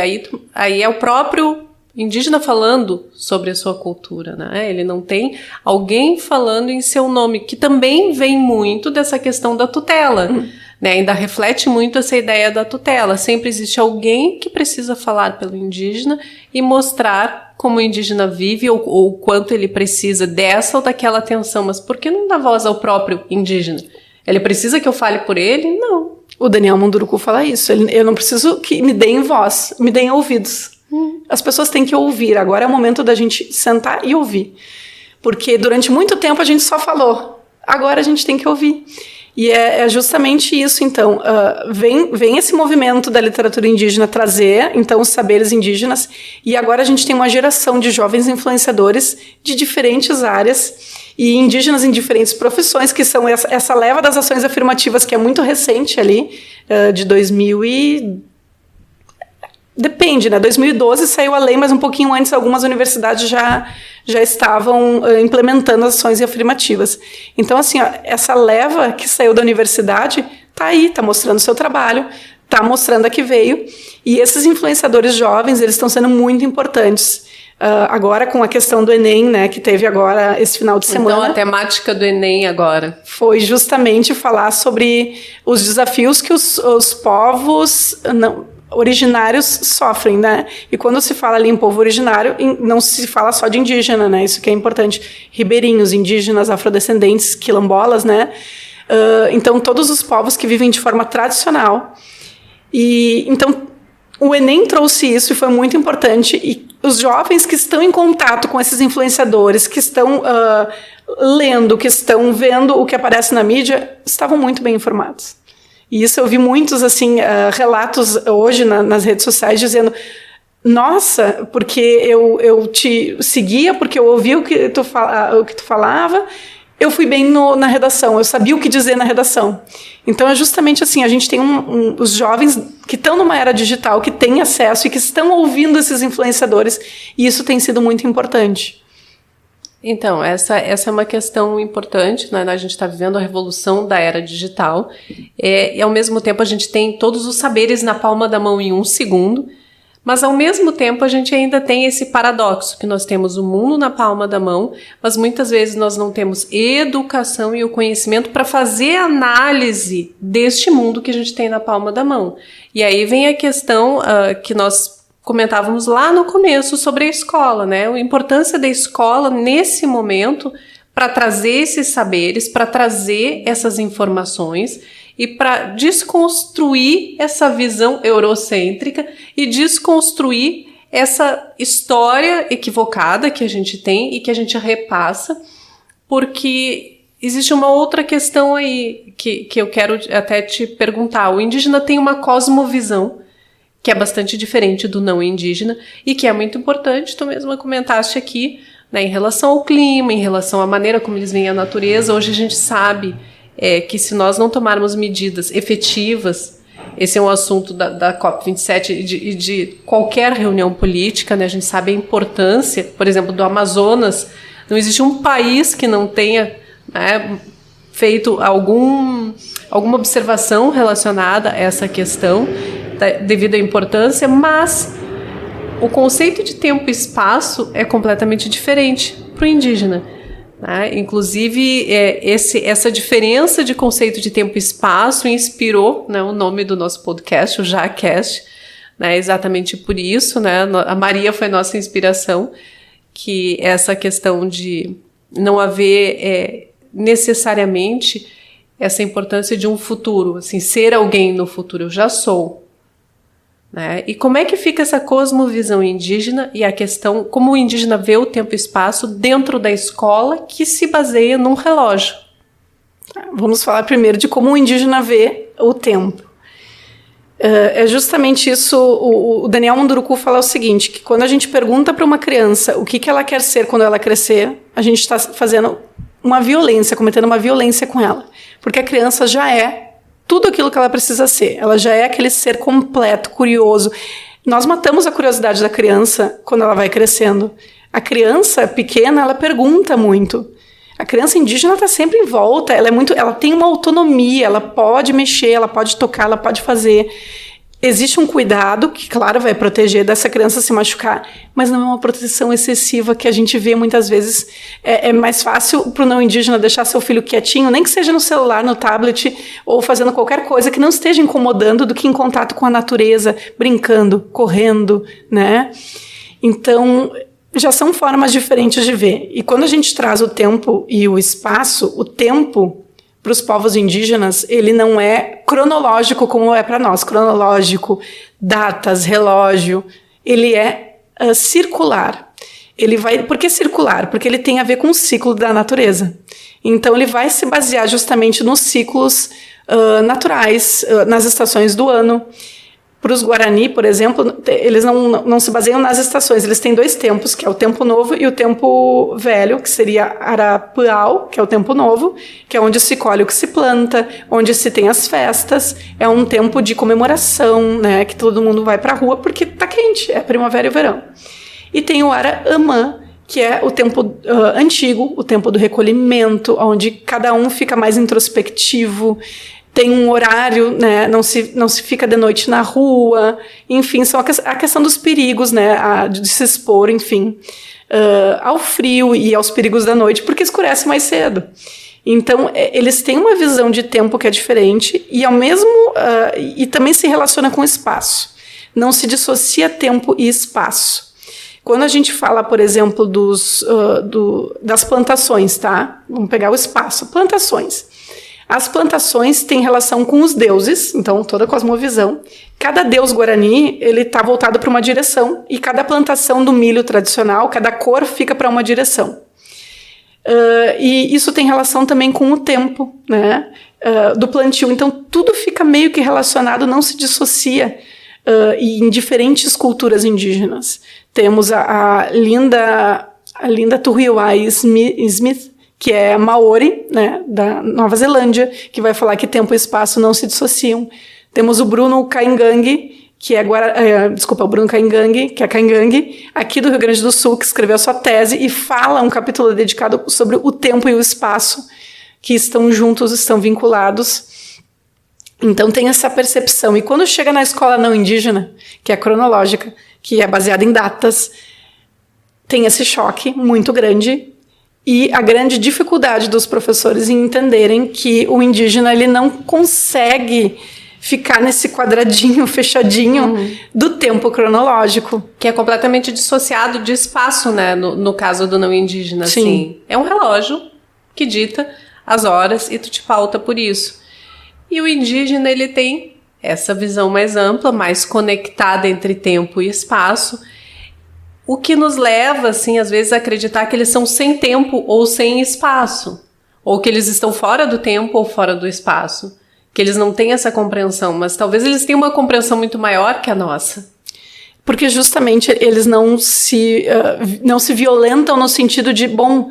aí é o próprio indígena falando sobre a sua cultura, né? Ele não tem alguém falando em seu nome, que também vem muito dessa questão da tutela. Né, ainda reflete muito essa ideia da tutela. Sempre existe alguém que precisa falar pelo indígena e mostrar como o indígena vive ou o quanto ele precisa dessa ou daquela atenção. Mas por que não dá voz ao próprio indígena? Ele precisa que eu fale por ele? Não.
O Daniel Munduruku fala isso. Eu não preciso que me deem voz, me deem ouvidos. As pessoas têm que ouvir. Agora é o momento da gente sentar e ouvir. Porque durante muito tempo a gente só falou. Agora a gente tem que ouvir. E é justamente isso, então, vem esse movimento da literatura indígena trazer, então, os saberes indígenas, e agora a gente tem uma geração de jovens influenciadores de diferentes áreas, e indígenas em diferentes profissões, que são essa leva das ações afirmativas, que é muito recente ali, de 2000 e... Depende, né? 2012 saiu a lei, mas um pouquinho antes algumas universidades já estavam implementando ações afirmativas. Então, assim, essa leva que saiu da universidade está aí, está mostrando o seu trabalho, está mostrando a que veio. E esses influenciadores jovens, eles estão sendo muito importantes. Agora, com a questão do Enem, né, que teve agora esse final de semana.
Então, a temática do Enem agora
foi justamente falar sobre os desafios que os povos... originários sofrem, né? E quando se fala ali em povo originário, não se fala só de indígena, né? Isso que é importante. Ribeirinhos, indígenas, afrodescendentes, quilombolas, né? Então, todos os povos que vivem de forma tradicional. E então, o Enem trouxe isso e foi muito importante. E os jovens que estão em contato com esses influenciadores, que estão lendo, que estão vendo o que aparece na mídia, estavam muito bem informados. E isso eu vi muitos assim, relatos hoje nas redes sociais dizendo: nossa, porque eu te seguia, porque eu ouvi o que tu falava, eu fui bem na redação, eu sabia o que dizer na redação. Então é justamente assim, a gente tem os jovens que estão numa era digital, que têm acesso e que estão ouvindo esses influenciadores, e isso tem sido muito importante.
Então, essa é uma questão importante, né? A gente está vivendo a revolução da era digital, e ao mesmo tempo a gente tem todos os saberes na palma da mão em um segundo, mas ao mesmo tempo a gente ainda tem esse paradoxo, que nós temos o mundo na palma da mão, mas muitas vezes nós não temos educação e o conhecimento para fazer análise deste mundo que a gente tem na palma da mão. E aí vem a questão que nós comentávamos lá no começo sobre a escola, né? A importância da escola nesse momento para trazer esses saberes, para trazer essas informações e para desconstruir essa visão eurocêntrica e desconstruir essa história equivocada que a gente tem e que a gente repassa, porque existe uma outra questão aí que eu quero até te perguntar. O indígena tem uma cosmovisão que é bastante diferente do não indígena e que é muito importante, tu mesma comentaste aqui, né, em relação ao clima, em relação à maneira como eles veem a natureza. Hoje a gente sabe que se nós não tomarmos medidas efetivas, esse é um assunto da COP27 e de qualquer reunião política, né, a gente sabe a importância, por exemplo, do Amazonas. Não existe um país que não tenha, né, feito alguma observação relacionada a essa questão, devido à importância, mas o conceito de tempo e espaço é completamente diferente para o indígena, né? Inclusive, essa diferença de conceito de tempo e espaço inspirou, né, o nome do nosso podcast, o JaCast, né, exatamente por isso, né? A Maria foi nossa inspiração, que essa questão de não haver necessariamente essa importância de um futuro, assim, ser alguém no futuro, eu já sou. Né? E como é que fica essa cosmovisão indígena e a questão, como o indígena vê o tempo e espaço dentro da escola que se baseia num relógio?
Vamos falar primeiro de como o indígena vê o tempo. É justamente isso, o Daniel Munduruku fala o seguinte, que quando a gente pergunta para uma criança o que ela quer ser quando ela crescer, a gente está fazendo uma violência, cometendo uma violência com ela. Porque a criança já é tudo aquilo que ela precisa ser. Ela já é aquele ser completo, curioso. Nós matamos a curiosidade da criança quando ela vai crescendo. A criança pequena, ela pergunta muito. A criança indígena está sempre em volta. Ela tem uma autonomia, ela pode mexer, ela pode tocar, ela pode fazer. Existe um cuidado que, claro, vai proteger dessa criança se machucar, mas não é uma proteção excessiva que a gente vê muitas vezes. É mais fácil para o não indígena deixar seu filho quietinho, nem que seja no celular, no tablet, ou fazendo qualquer coisa que não esteja incomodando, do que em contato com a natureza, brincando, correndo, né? Então, já são formas diferentes de ver. E quando a gente traz o tempo e o espaço, o tempo para os povos indígenas, ele não é cronológico como é para nós. Cronológico, datas, relógio. Ele é circular. Por que circular? Porque ele tem a ver com o ciclo da natureza. Então, ele vai se basear justamente nos ciclos naturais, nas estações do ano. Para os Guarani, por exemplo, eles não se baseiam nas estações, eles têm 2 tempos, que é o tempo novo e o tempo velho, que seria Arapuao, que é o tempo novo, que é onde se colhe o que se planta, onde se tem as festas, é um tempo de comemoração, né, que todo mundo vai para a rua porque está quente, é primavera e verão. E tem o Araamã, que é o tempo antigo, o tempo do recolhimento, onde cada um fica mais introspectivo, tem um horário, né, não se fica de noite na rua, enfim, são a questão dos perigos, né, de se expor, enfim, ao frio e aos perigos da noite, porque escurece mais cedo. Então, eles têm uma visão de tempo que é diferente e também se relaciona com o espaço. não se dissocia tempo e espaço. Quando a gente fala, por exemplo, das plantações, tá? Vamos pegar o espaço. Plantações. As plantações têm relação com os deuses, então toda a cosmovisão. Cada deus guarani, ele está voltado para uma direção, e cada plantação do milho tradicional, cada cor fica para uma direção. E isso tem relação também com o tempo, né, do plantio. Então tudo fica meio que relacionado, não se dissocia em diferentes culturas indígenas. Temos a linda Tuhiwai Smith, que é Maori, né, da Nova Zelândia, que vai falar que tempo e espaço não se dissociam. Temos o Bruno Caingangue, que é o Bruno Caingangue, que é Caingangue, aqui do Rio Grande do Sul, que escreveu a sua tese e fala um capítulo dedicado sobre o tempo e o espaço, que estão juntos, estão vinculados. Então tem essa percepção. E quando chega na escola não indígena, que é cronológica, que é baseada em datas, tem esse choque muito grande e a grande dificuldade dos professores em entenderem que o indígena ele não consegue ficar nesse quadradinho fechadinho do tempo cronológico.
Que é completamente dissociado de espaço, né? No caso do não indígena,
Sim.
Assim. É um relógio que dita as horas e tu te pauta por isso. E o indígena, ele tem essa visão mais ampla, mais conectada entre tempo e espaço, o que nos leva, assim, às vezes a acreditar que eles são sem tempo ou sem espaço, ou que eles estão fora do tempo ou fora do espaço, que eles não têm essa compreensão, mas talvez eles tenham uma compreensão muito maior que a nossa.
Porque justamente eles não se violentam no sentido de, bom,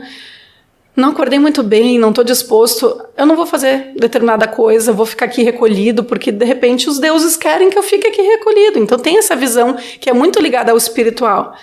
não acordei muito bem, não estou disposto, eu não vou fazer determinada coisa, vou ficar aqui recolhido, porque de repente os deuses querem que eu fique aqui recolhido. Então tem essa visão que é muito ligada ao espiritual,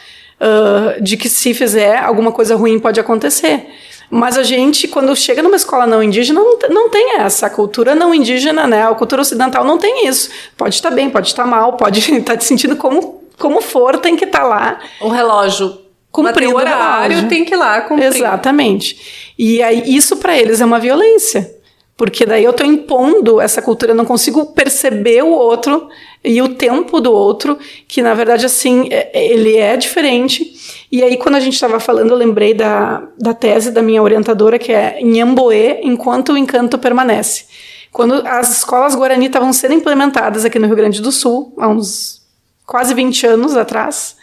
de que se fizer alguma coisa ruim pode acontecer. Mas a gente, quando chega numa escola não indígena, não tem essa. A cultura não indígena, né? A cultura ocidental não tem isso. Pode estar bem, pode estar mal, pode estar te sentindo como for, tem que estar lá.
O relógio
cumprindo
o horário, tem que ir lá cumprir.
Exatamente. E aí, isso para eles é uma violência. Porque daí eu estou impondo essa cultura, eu não consigo perceber o outro e o tempo do outro, que na verdade, assim, ele é diferente. E aí, quando a gente estava falando, eu lembrei da tese da minha orientadora, que é Nhamboê, Enquanto o Encanto Permanece. Quando as escolas Guarani estavam sendo implementadas aqui no Rio Grande do Sul, há uns quase 20 anos atrás,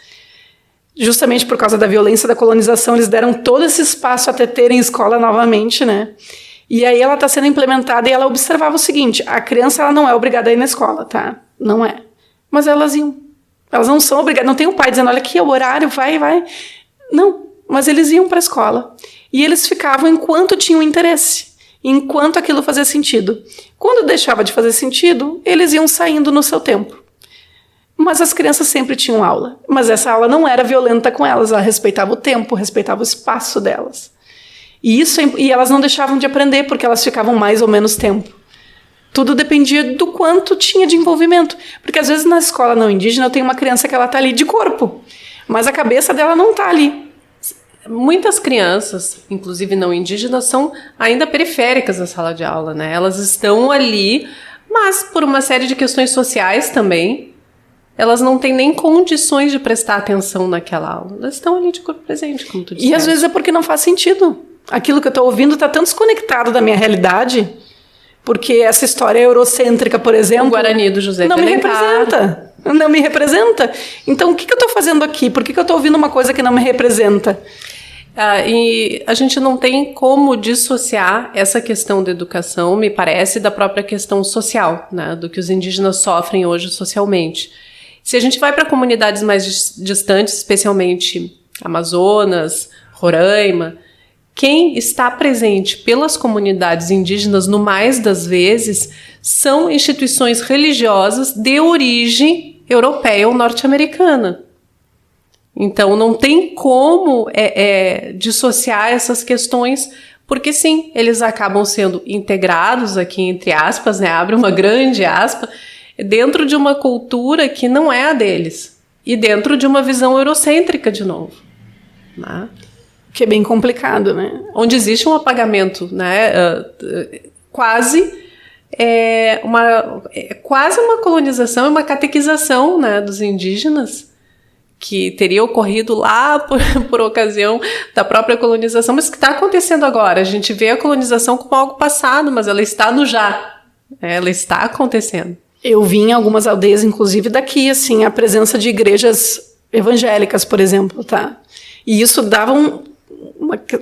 justamente por causa da violência da colonização, eles deram todo esse espaço até terem escola novamente, né? E aí ela está sendo implementada e ela observava o seguinte, a criança ela não é obrigada a ir na escola, tá? Não é. Mas elas iam. Elas não são obrigadas, não tem o pai dizendo, olha aqui, é o horário, vai. Não, mas eles iam para a escola. E eles ficavam enquanto tinham interesse, enquanto aquilo fazia sentido. Quando deixava de fazer sentido, eles iam saindo no seu tempo. Mas as crianças sempre tinham aula. Mas essa aula não era violenta com elas, ela respeitava o tempo, respeitava o espaço delas. E elas não deixavam de aprender, porque elas ficavam mais ou menos tempo. Tudo dependia do quanto tinha de envolvimento. Porque às vezes na escola não indígena eu tenho uma criança que ela está ali de corpo, mas a cabeça dela não está ali.
Muitas crianças, inclusive não indígenas, são ainda periféricas da sala de aula, né? Elas estão ali, mas por uma série de questões sociais também, elas não têm nem condições de prestar atenção naquela aula. Elas estão ali de corpo presente, como tu disseste.
E às vezes é porque não faz sentido. Aquilo que eu estou ouvindo está tão desconectado da minha realidade, porque essa história eurocêntrica, por exemplo...
O Guarani do José
não me representa. Não me representa. Então, o que eu estou fazendo aqui? Por que eu estou ouvindo uma coisa que não me representa?
E a gente não tem como dissociar essa questão da educação, me parece, da própria questão social, né? Do que os indígenas sofrem hoje socialmente. Se a gente vai para comunidades mais distantes, especialmente Amazonas, Roraima, quem está presente pelas comunidades indígenas, no mais das vezes, são instituições religiosas de origem europeia ou norte-americana. Então, não tem como dissociar essas questões, porque sim, eles acabam sendo integrados aqui, entre aspas, né, abre uma grande aspa, dentro de uma cultura que não é a deles, e dentro de uma visão eurocêntrica de novo, né?
Que é bem complicado, né?
Onde existe um apagamento, né, quase é quase uma colonização, uma catequização, né, dos indígenas, que teria ocorrido lá por ocasião da própria colonização, mas que está acontecendo agora. A gente vê a colonização como algo passado, mas ela está no já. Ela está acontecendo.
Eu vi em algumas aldeias, inclusive daqui, assim, a presença de igrejas evangélicas, por exemplo, tá? E isso dava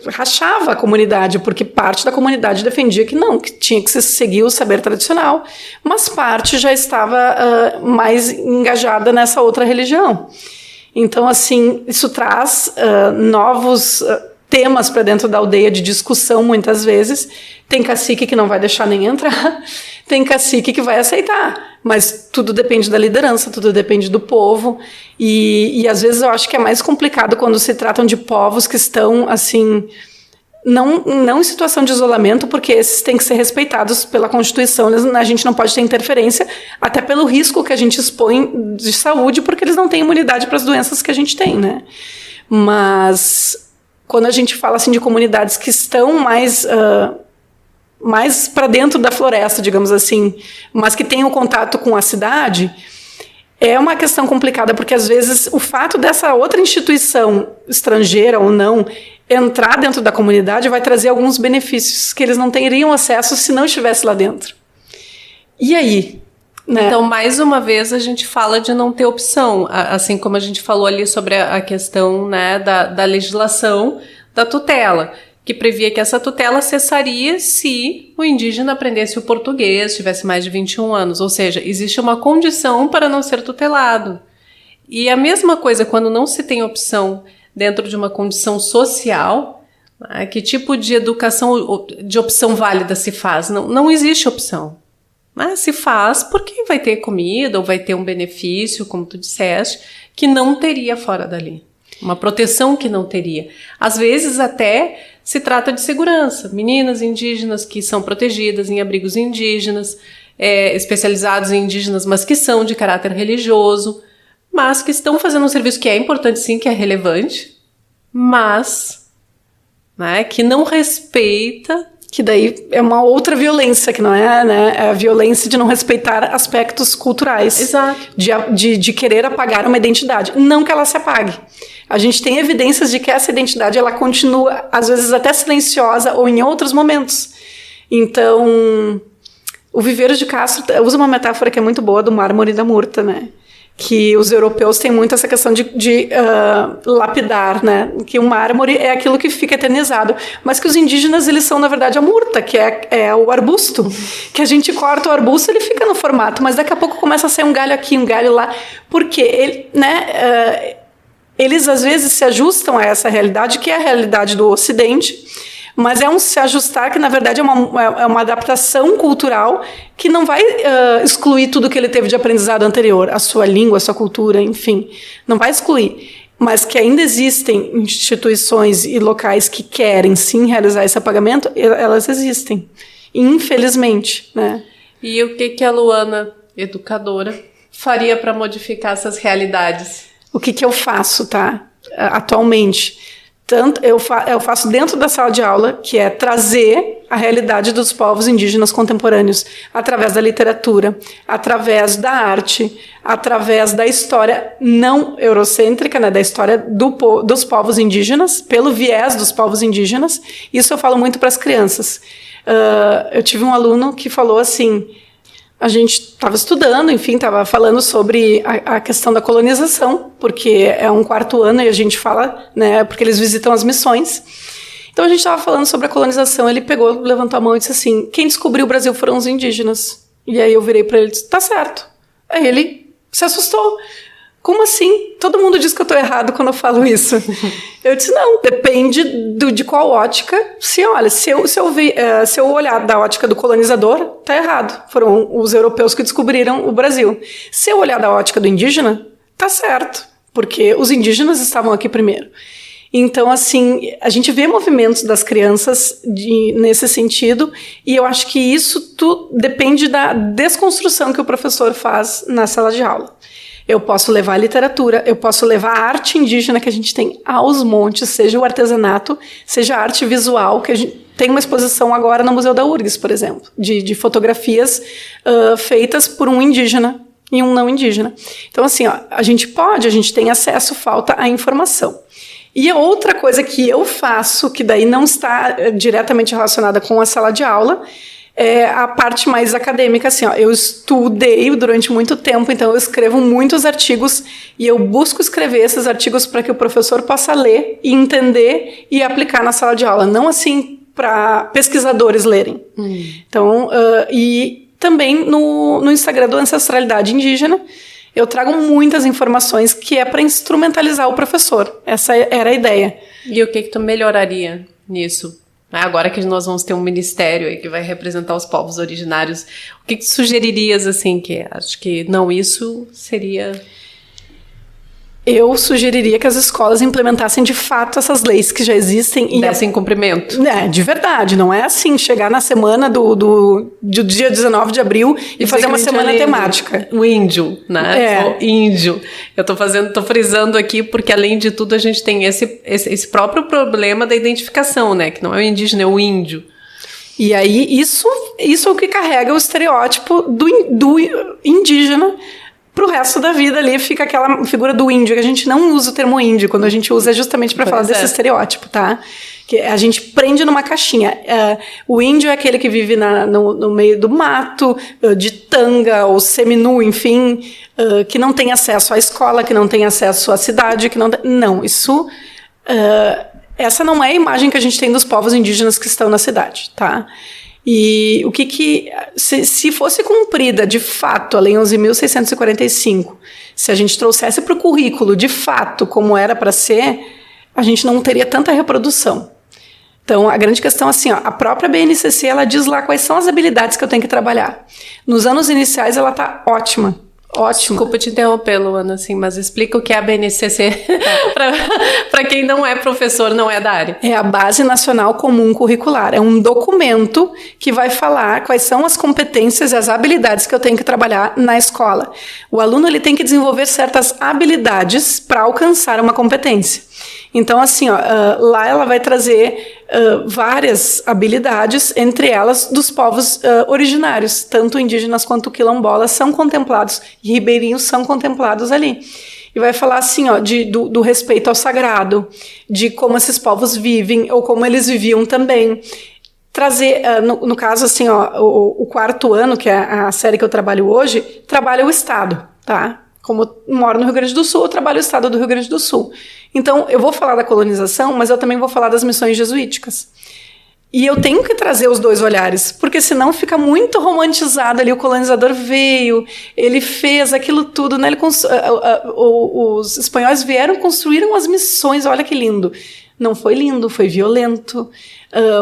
rachava a comunidade, porque parte da comunidade defendia que não, que tinha que se seguir o saber tradicional, mas parte já estava mais engajada nessa outra religião. Então, assim, isso traz novos temas para dentro da aldeia de discussão, muitas vezes. Tem cacique que não vai deixar nem entrar, tem cacique que vai aceitar, mas tudo depende da liderança, tudo depende do povo, e às vezes eu acho que é mais complicado quando se tratam de povos que estão, assim, não em situação de isolamento, porque esses têm que ser respeitados pela Constituição, a gente não pode ter interferência, até pelo risco que a gente expõe de saúde, porque eles não têm imunidade para as doenças que a gente tem, né? Mas quando a gente fala assim de comunidades que estão mais para dentro da floresta, digamos assim, mas que têm um contato com a cidade, é uma questão complicada, porque às vezes o fato dessa outra instituição, estrangeira ou não, entrar dentro da comunidade vai trazer alguns benefícios que eles não teriam acesso se não estivesse lá dentro. E aí? Né?
Então, mais uma vez, a gente fala de não ter opção, assim como a gente falou ali sobre a questão, né, da legislação da tutela, que previa que essa tutela cessaria se o indígena aprendesse o português, tivesse mais de 21 anos, ou seja, existe uma condição para não ser tutelado. E a mesma coisa quando não se tem opção dentro de uma condição social, né, que tipo de educação, de opção válida se faz? Não existe opção. Né? Se faz porque vai ter comida ou vai ter um benefício, como tu disseste, que não teria fora dali. Uma proteção que não teria. Às vezes até se trata de segurança. Meninas indígenas que são protegidas em abrigos indígenas, especializados em indígenas, mas que são de caráter religioso, mas que estão fazendo um serviço que é importante sim, que é relevante, mas, né, que não respeita.
Que daí é uma outra violência, que não é, né? É a violência de não respeitar aspectos culturais.
Exato.
De querer apagar uma identidade. Não que ela se apague. A gente tem evidências de que essa identidade ela continua, às vezes até silenciosa ou em outros momentos. Então, o Viveiro de Castro usa uma metáfora que é muito boa do mármore da murta, né? Que os europeus têm muito essa questão de lapidar, né? Que o mármore é aquilo que fica eternizado, mas que os indígenas, eles são, na verdade, a murta, que é o arbusto, que a gente corta o arbusto, ele fica no formato, mas daqui a pouco começa a sair um galho aqui, um galho lá, porque ele, né, eles, às vezes, se ajustam a essa realidade, que é a realidade do Ocidente, mas é um se ajustar que, na verdade, é uma adaptação cultural que não vai excluir tudo que ele teve de aprendizado anterior, a sua língua, a sua cultura, enfim, não vai excluir, mas que ainda existem instituições e locais que querem, sim, realizar esse apagamento, elas existem, infelizmente, né?
E o que a Luana, educadora, faria para modificar essas realidades?
O que eu faço, tá? Atualmente, eu faço dentro da sala de aula, que é trazer a realidade dos povos indígenas contemporâneos através da literatura, através da arte, através da história não eurocêntrica, né, da história dos povos indígenas, pelo viés dos povos indígenas. Isso eu falo muito para as crianças. Eu tive um aluno que falou assim... A gente estava estudando, enfim, estava falando sobre a questão da colonização, porque é um 4º ano e a gente fala, né, porque eles visitam as missões. Então a gente estava falando sobre a colonização, ele pegou, levantou a mão e disse assim, quem descobriu o Brasil foram os indígenas. E aí eu virei para ele e disse, tá certo. Aí ele se assustou. Como assim? Todo mundo diz que eu estou errado quando eu falo isso. Eu disse, não, depende de qual ótica. Se eu olhar da ótica do colonizador, está errado. Foram os europeus que descobriram o Brasil. Se eu olhar da ótica do indígena, está certo, porque os indígenas estavam aqui primeiro. Então, assim, a gente vê movimentos das crianças nesse sentido, e eu acho que isso tudo depende da desconstrução que o professor faz na sala de aula. Eu posso levar a literatura, eu posso levar a arte indígena que a gente tem aos montes, seja o artesanato, seja a arte visual, que tem uma exposição agora no Museu da URGS, por exemplo, de fotografias feitas por um indígena e um não indígena. Então, assim, ó, a gente tem acesso, falta a informação. E outra coisa que eu faço, que daí não está diretamente relacionada com a sala de aula, é a parte mais acadêmica, assim, ó, eu estudei durante muito tempo, então eu escrevo muitos artigos e eu busco escrever esses artigos para que o professor possa ler e entender e aplicar na sala de aula, não assim para pesquisadores lerem. Então, e também no Instagram do Ancestralidade Indígena, eu trago muitas informações que é para instrumentalizar o professor. Essa era a ideia.
E o que tu melhoraria nisso? Agora que nós vamos ter um ministério aí que vai representar os povos originários, o que tu sugeririas, assim, que acho que não, isso seria...
Eu sugeriria que as escolas implementassem de fato essas leis que já existem.
Dessem cumprimento.
De verdade, não é assim, chegar na semana do dia 19 de abril e fazer uma semana temática.
O índio, né? O índio. Eu tô frisando aqui porque, além de tudo, a gente tem esse próprio problema da identificação, né? Que não é o indígena, é o índio.
E aí, isso é o que carrega o estereótipo do indígena. Pro resto da vida ali fica aquela figura do índio, que a gente não usa o termo índio, quando a gente usa é justamente para falar desse estereótipo, tá? Que a gente prende numa caixinha. O índio é aquele que vive no meio do mato, de tanga ou seminu, enfim, que não tem acesso à escola, que não tem acesso à cidade, que não... Não, isso... essa não é a imagem que a gente tem dos povos indígenas que estão na cidade, tá? E o se fosse cumprida de fato a Lei 11.645, se a gente trouxesse para o currículo de fato como era para ser, a gente não teria tanta reprodução. Então, a grande questão, assim, ó, a própria BNCC, ela diz lá quais são as habilidades que eu tenho que trabalhar. Nos anos iniciais, ela tá ótima. Ótimo.
Desculpa te interromper, Luana, assim, mas explica o que é a BNCC para quem não é professor, não é da área.
É a Base Nacional Comum Curricular. É um documento que vai falar quais são as competências e as habilidades que eu tenho que trabalhar na escola. O aluno ele tem que desenvolver certas habilidades para alcançar uma competência. Então, assim, ó, lá ela vai trazer várias habilidades, entre elas dos povos originários, tanto indígenas quanto quilombolas são contemplados, e ribeirinhos são contemplados ali. E vai falar assim, ó, do respeito ao sagrado, de como esses povos vivem, ou como eles viviam também. Trazer, no caso, assim, ó, o quarto ano, que é a série que eu trabalho hoje, trabalha o Estado, tá? Como eu moro no Rio Grande do Sul, eu trabalho o Estado do Rio Grande do Sul. Então, eu vou falar da colonização, mas eu também vou falar das missões jesuíticas. E eu tenho que trazer os dois olhares, porque senão fica muito romantizado ali. O colonizador veio, ele fez aquilo tudo, né? Os espanhóis vieram, construíram as missões, olha que lindo. Não foi lindo, foi violento.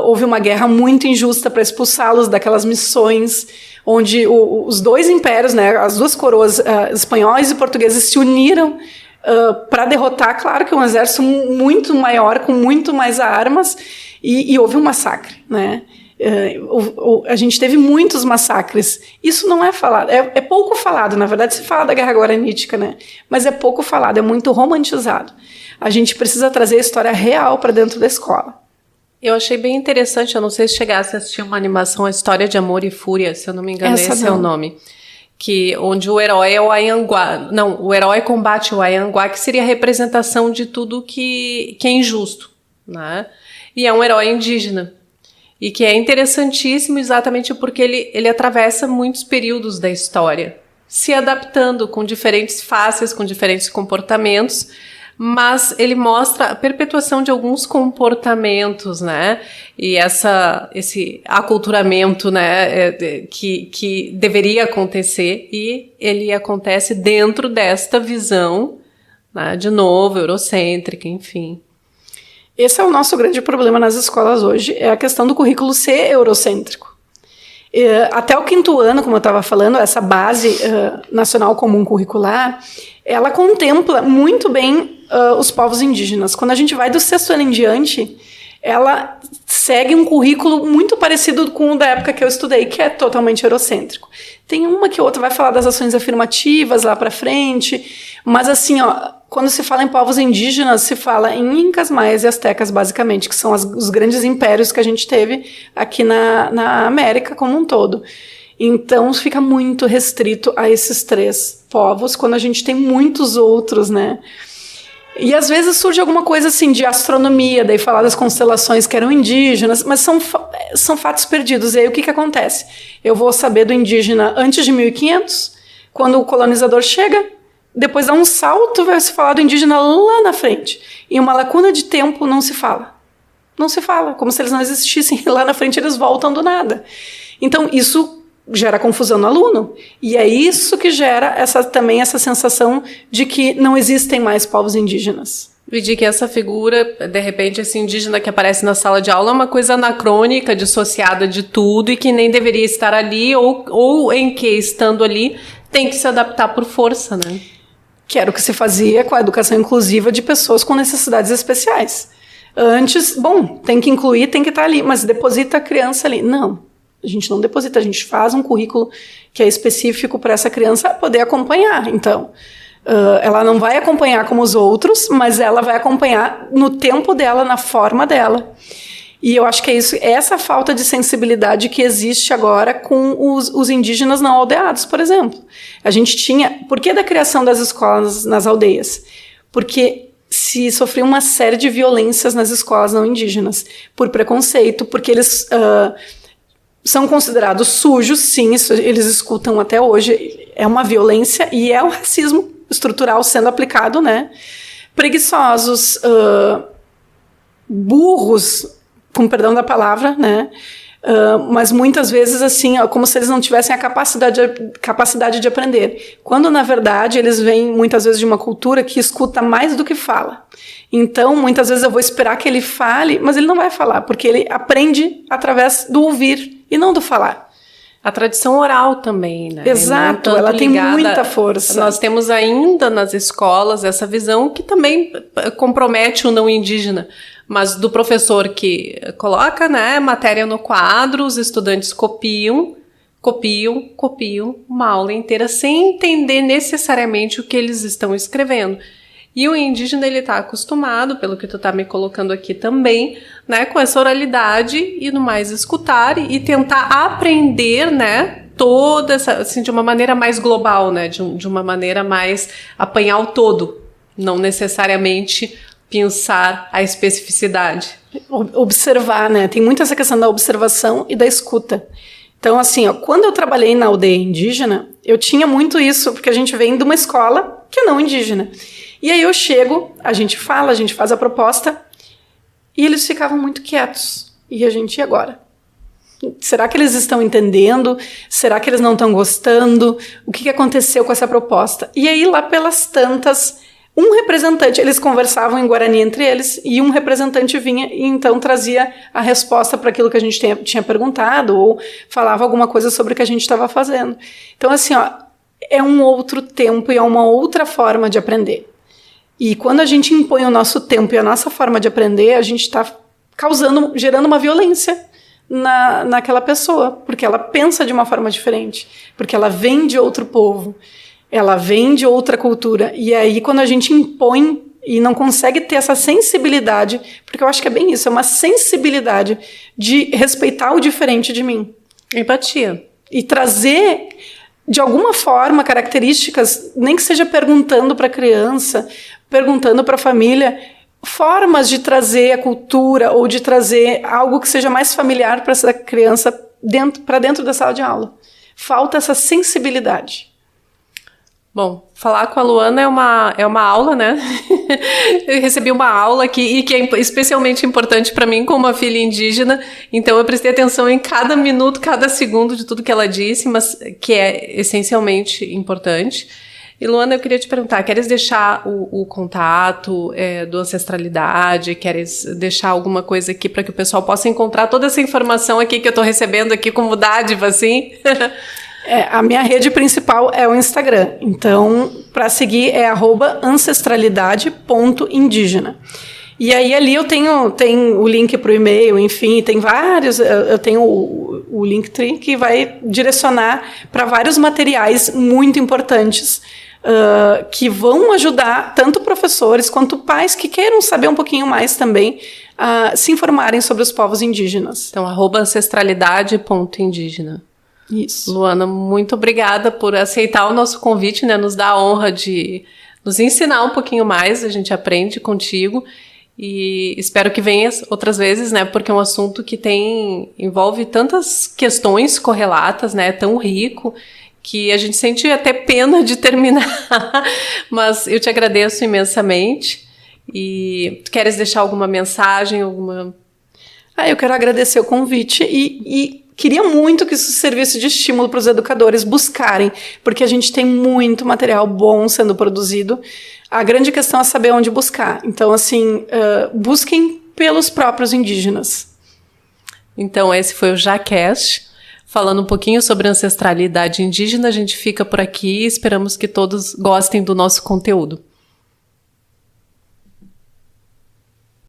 Houve uma guerra muito injusta para expulsá-los daquelas missões, onde os dois impérios, né, as duas coroas, espanhóis e portugueses, se uniram para derrotar, claro que um exército muito maior, com muito mais armas, e houve um massacre, né? A gente teve muitos massacres. Isso não é falado, é pouco falado, na verdade se fala da guerra guaranítica, né? Mas é pouco falado, é muito romantizado. A gente precisa trazer a história real para dentro da escola.
Eu achei bem interessante, eu não sei se chegasse a assistir uma animação, A História de Amor e Fúria, se eu não me engano, esse é o nome. Onde o herói é o Anhangá. Não, o herói combate o Anhangá, que seria a representação de tudo que é injusto, né? E é um herói indígena. E que é interessantíssimo exatamente porque ele atravessa muitos períodos da história, se adaptando com diferentes faces, com diferentes comportamentos, mas ele mostra a perpetuação de alguns comportamentos, né? E esse aculturamento, né, que deveria acontecer, e ele acontece dentro desta visão, né, de novo, eurocêntrica, enfim.
Esse é o nosso grande problema nas escolas hoje, é a questão do currículo ser eurocêntrico. Até o 5º ano, como eu estava falando, essa base nacional comum curricular, ela contempla muito bem os povos indígenas. Quando a gente vai do 6º ano em diante, ela segue um currículo muito parecido com o da época que eu estudei, que é totalmente eurocêntrico. Tem uma que outra vai falar das ações afirmativas lá para frente, mas assim, ó, quando se fala em povos indígenas, se fala em Incas, Maias e Astecas, basicamente, que são os grandes impérios que a gente teve aqui na América como um todo. Então, fica muito restrito a esses 3 povos, quando a gente tem muitos outros, né? E às vezes surge alguma coisa assim de astronomia, daí falar das constelações que eram indígenas, mas são fatos perdidos. E aí o que acontece? Eu vou saber do indígena antes de 1500, quando o colonizador chega, depois dá um salto, vai se falar do indígena lá na frente. Em uma lacuna de tempo não se fala. Não se fala, como se eles não existissem. Lá na frente eles voltam do nada. Então isso gera confusão no aluno. E é isso que gera também essa sensação de que não existem mais povos indígenas.
E de que essa figura, de repente, esse indígena que aparece na sala de aula é uma coisa anacrônica, dissociada de tudo e que nem deveria estar ali, ou em que, estando ali, tem que se adaptar por força, né?
Que era o que se fazia com a educação inclusiva de pessoas com necessidades especiais. Antes, tem que incluir, tem que estar ali, mas deposita a criança ali. Não. A gente não deposita, a gente faz um currículo que é específico para essa criança poder acompanhar. Então, ela não vai acompanhar como os outros, mas ela vai acompanhar no tempo dela, na forma dela. E eu acho que é essa falta de sensibilidade que existe agora com os indígenas não aldeados, por exemplo. A gente tinha... Por que da criação das escolas nas aldeias? Porque se sofreu uma série de violências nas escolas não indígenas, por preconceito, porque eles... são considerados sujos, sim, isso eles escutam até hoje, é uma violência e é o racismo estrutural sendo aplicado, né? Preguiçosos, burros, com perdão da palavra, né? Mas muitas vezes assim, como se eles não tivessem a capacidade de aprender. Quando, na verdade, eles vêm muitas vezes de uma cultura que escuta mais do que fala. Então, muitas vezes eu vou esperar que ele fale, mas ele não vai falar, porque ele aprende através do ouvir e não do falar.
A tradição oral também, né?
Exato, ela tem muita força.
Nós temos ainda nas escolas essa visão que também compromete o não indígena, mas do professor que coloca, né, matéria no quadro, os estudantes copiam uma aula inteira sem entender necessariamente o que eles estão escrevendo. E o indígena, ele está acostumado, pelo que tu está me colocando aqui também, né, com essa oralidade e no mais escutar e tentar aprender, né, toda essa, assim, de uma maneira mais global, né, de uma maneira mais apanhar o todo, não necessariamente pensar a especificidade.
Observar, né, tem muito essa questão da observação e da escuta. Então, assim, quando eu trabalhei na aldeia indígena, eu tinha muito isso, porque a gente vem de uma escola que é não indígena. E aí eu chego, a gente faz a proposta, e eles ficavam muito quietos. E a gente, e agora? Será que eles estão entendendo? Será que eles não estão gostando? O que aconteceu com essa proposta? E aí, lá pelas tantas, um representante, eles conversavam em Guarani entre eles, e um representante vinha e então trazia a resposta para aquilo que a gente tinha perguntado, ou falava alguma coisa sobre o que a gente estava fazendo. Então, assim, é um outro tempo e é uma outra forma de aprender. E quando a gente impõe o nosso tempo e a nossa forma de aprender, a gente está gerando uma violência naquela pessoa, porque ela pensa de uma forma diferente, porque ela vem de outro povo, ela vem de outra cultura. E aí, quando a gente impõe e não consegue ter essa sensibilidade, porque eu acho que é bem isso, é uma sensibilidade de respeitar o diferente de mim.
Empatia.
E trazer, de alguma forma, características, nem que seja perguntando para a criança, perguntando para a família, formas de trazer a cultura ou de trazer algo que seja mais familiar para essa criança para dentro da sala de aula. Falta essa sensibilidade.
Bom, falar com a Luana é uma aula, né? Eu recebi uma aula aqui e que é especialmente importante para mim como uma filha indígena, então eu prestei atenção em cada minuto, cada segundo de tudo que ela disse, mas que é essencialmente importante. E Luana, eu queria te perguntar, queres deixar o contato do Ancestralidade, queres deixar alguma coisa aqui para que o pessoal possa encontrar toda essa informação aqui que eu estou recebendo aqui como dádiva, assim?
A minha rede principal é o Instagram, então para seguir é @ancestralidade.indígena. E aí ali eu tenho o link para o e-mail, enfim, tem vários, eu tenho o Linktree que vai direcionar para vários materiais muito importantes que vão ajudar tanto professores quanto pais que queiram saber um pouquinho mais também a se informarem sobre os povos indígenas.
Então, @ancestralidade.indígena.
Isso.
Luana, muito obrigada por aceitar o nosso convite, né? Nos dá a honra de nos ensinar um pouquinho mais, a gente aprende contigo e espero que venha outras vezes, né? Porque é um assunto que envolve tantas questões correlatas, né? É tão rico que a gente sente até pena de terminar, mas eu te agradeço imensamente. E tu queres deixar alguma mensagem, alguma...
Eu quero agradecer o convite e queria muito que isso servisse de estímulo para os educadores buscarem, porque a gente tem muito material bom sendo produzido. A grande questão é saber onde buscar. Então, assim, busquem pelos próprios indígenas.
Então, esse foi o JaCast, falando um pouquinho sobre ancestralidade indígena. A gente fica por aqui e esperamos que todos gostem do nosso conteúdo.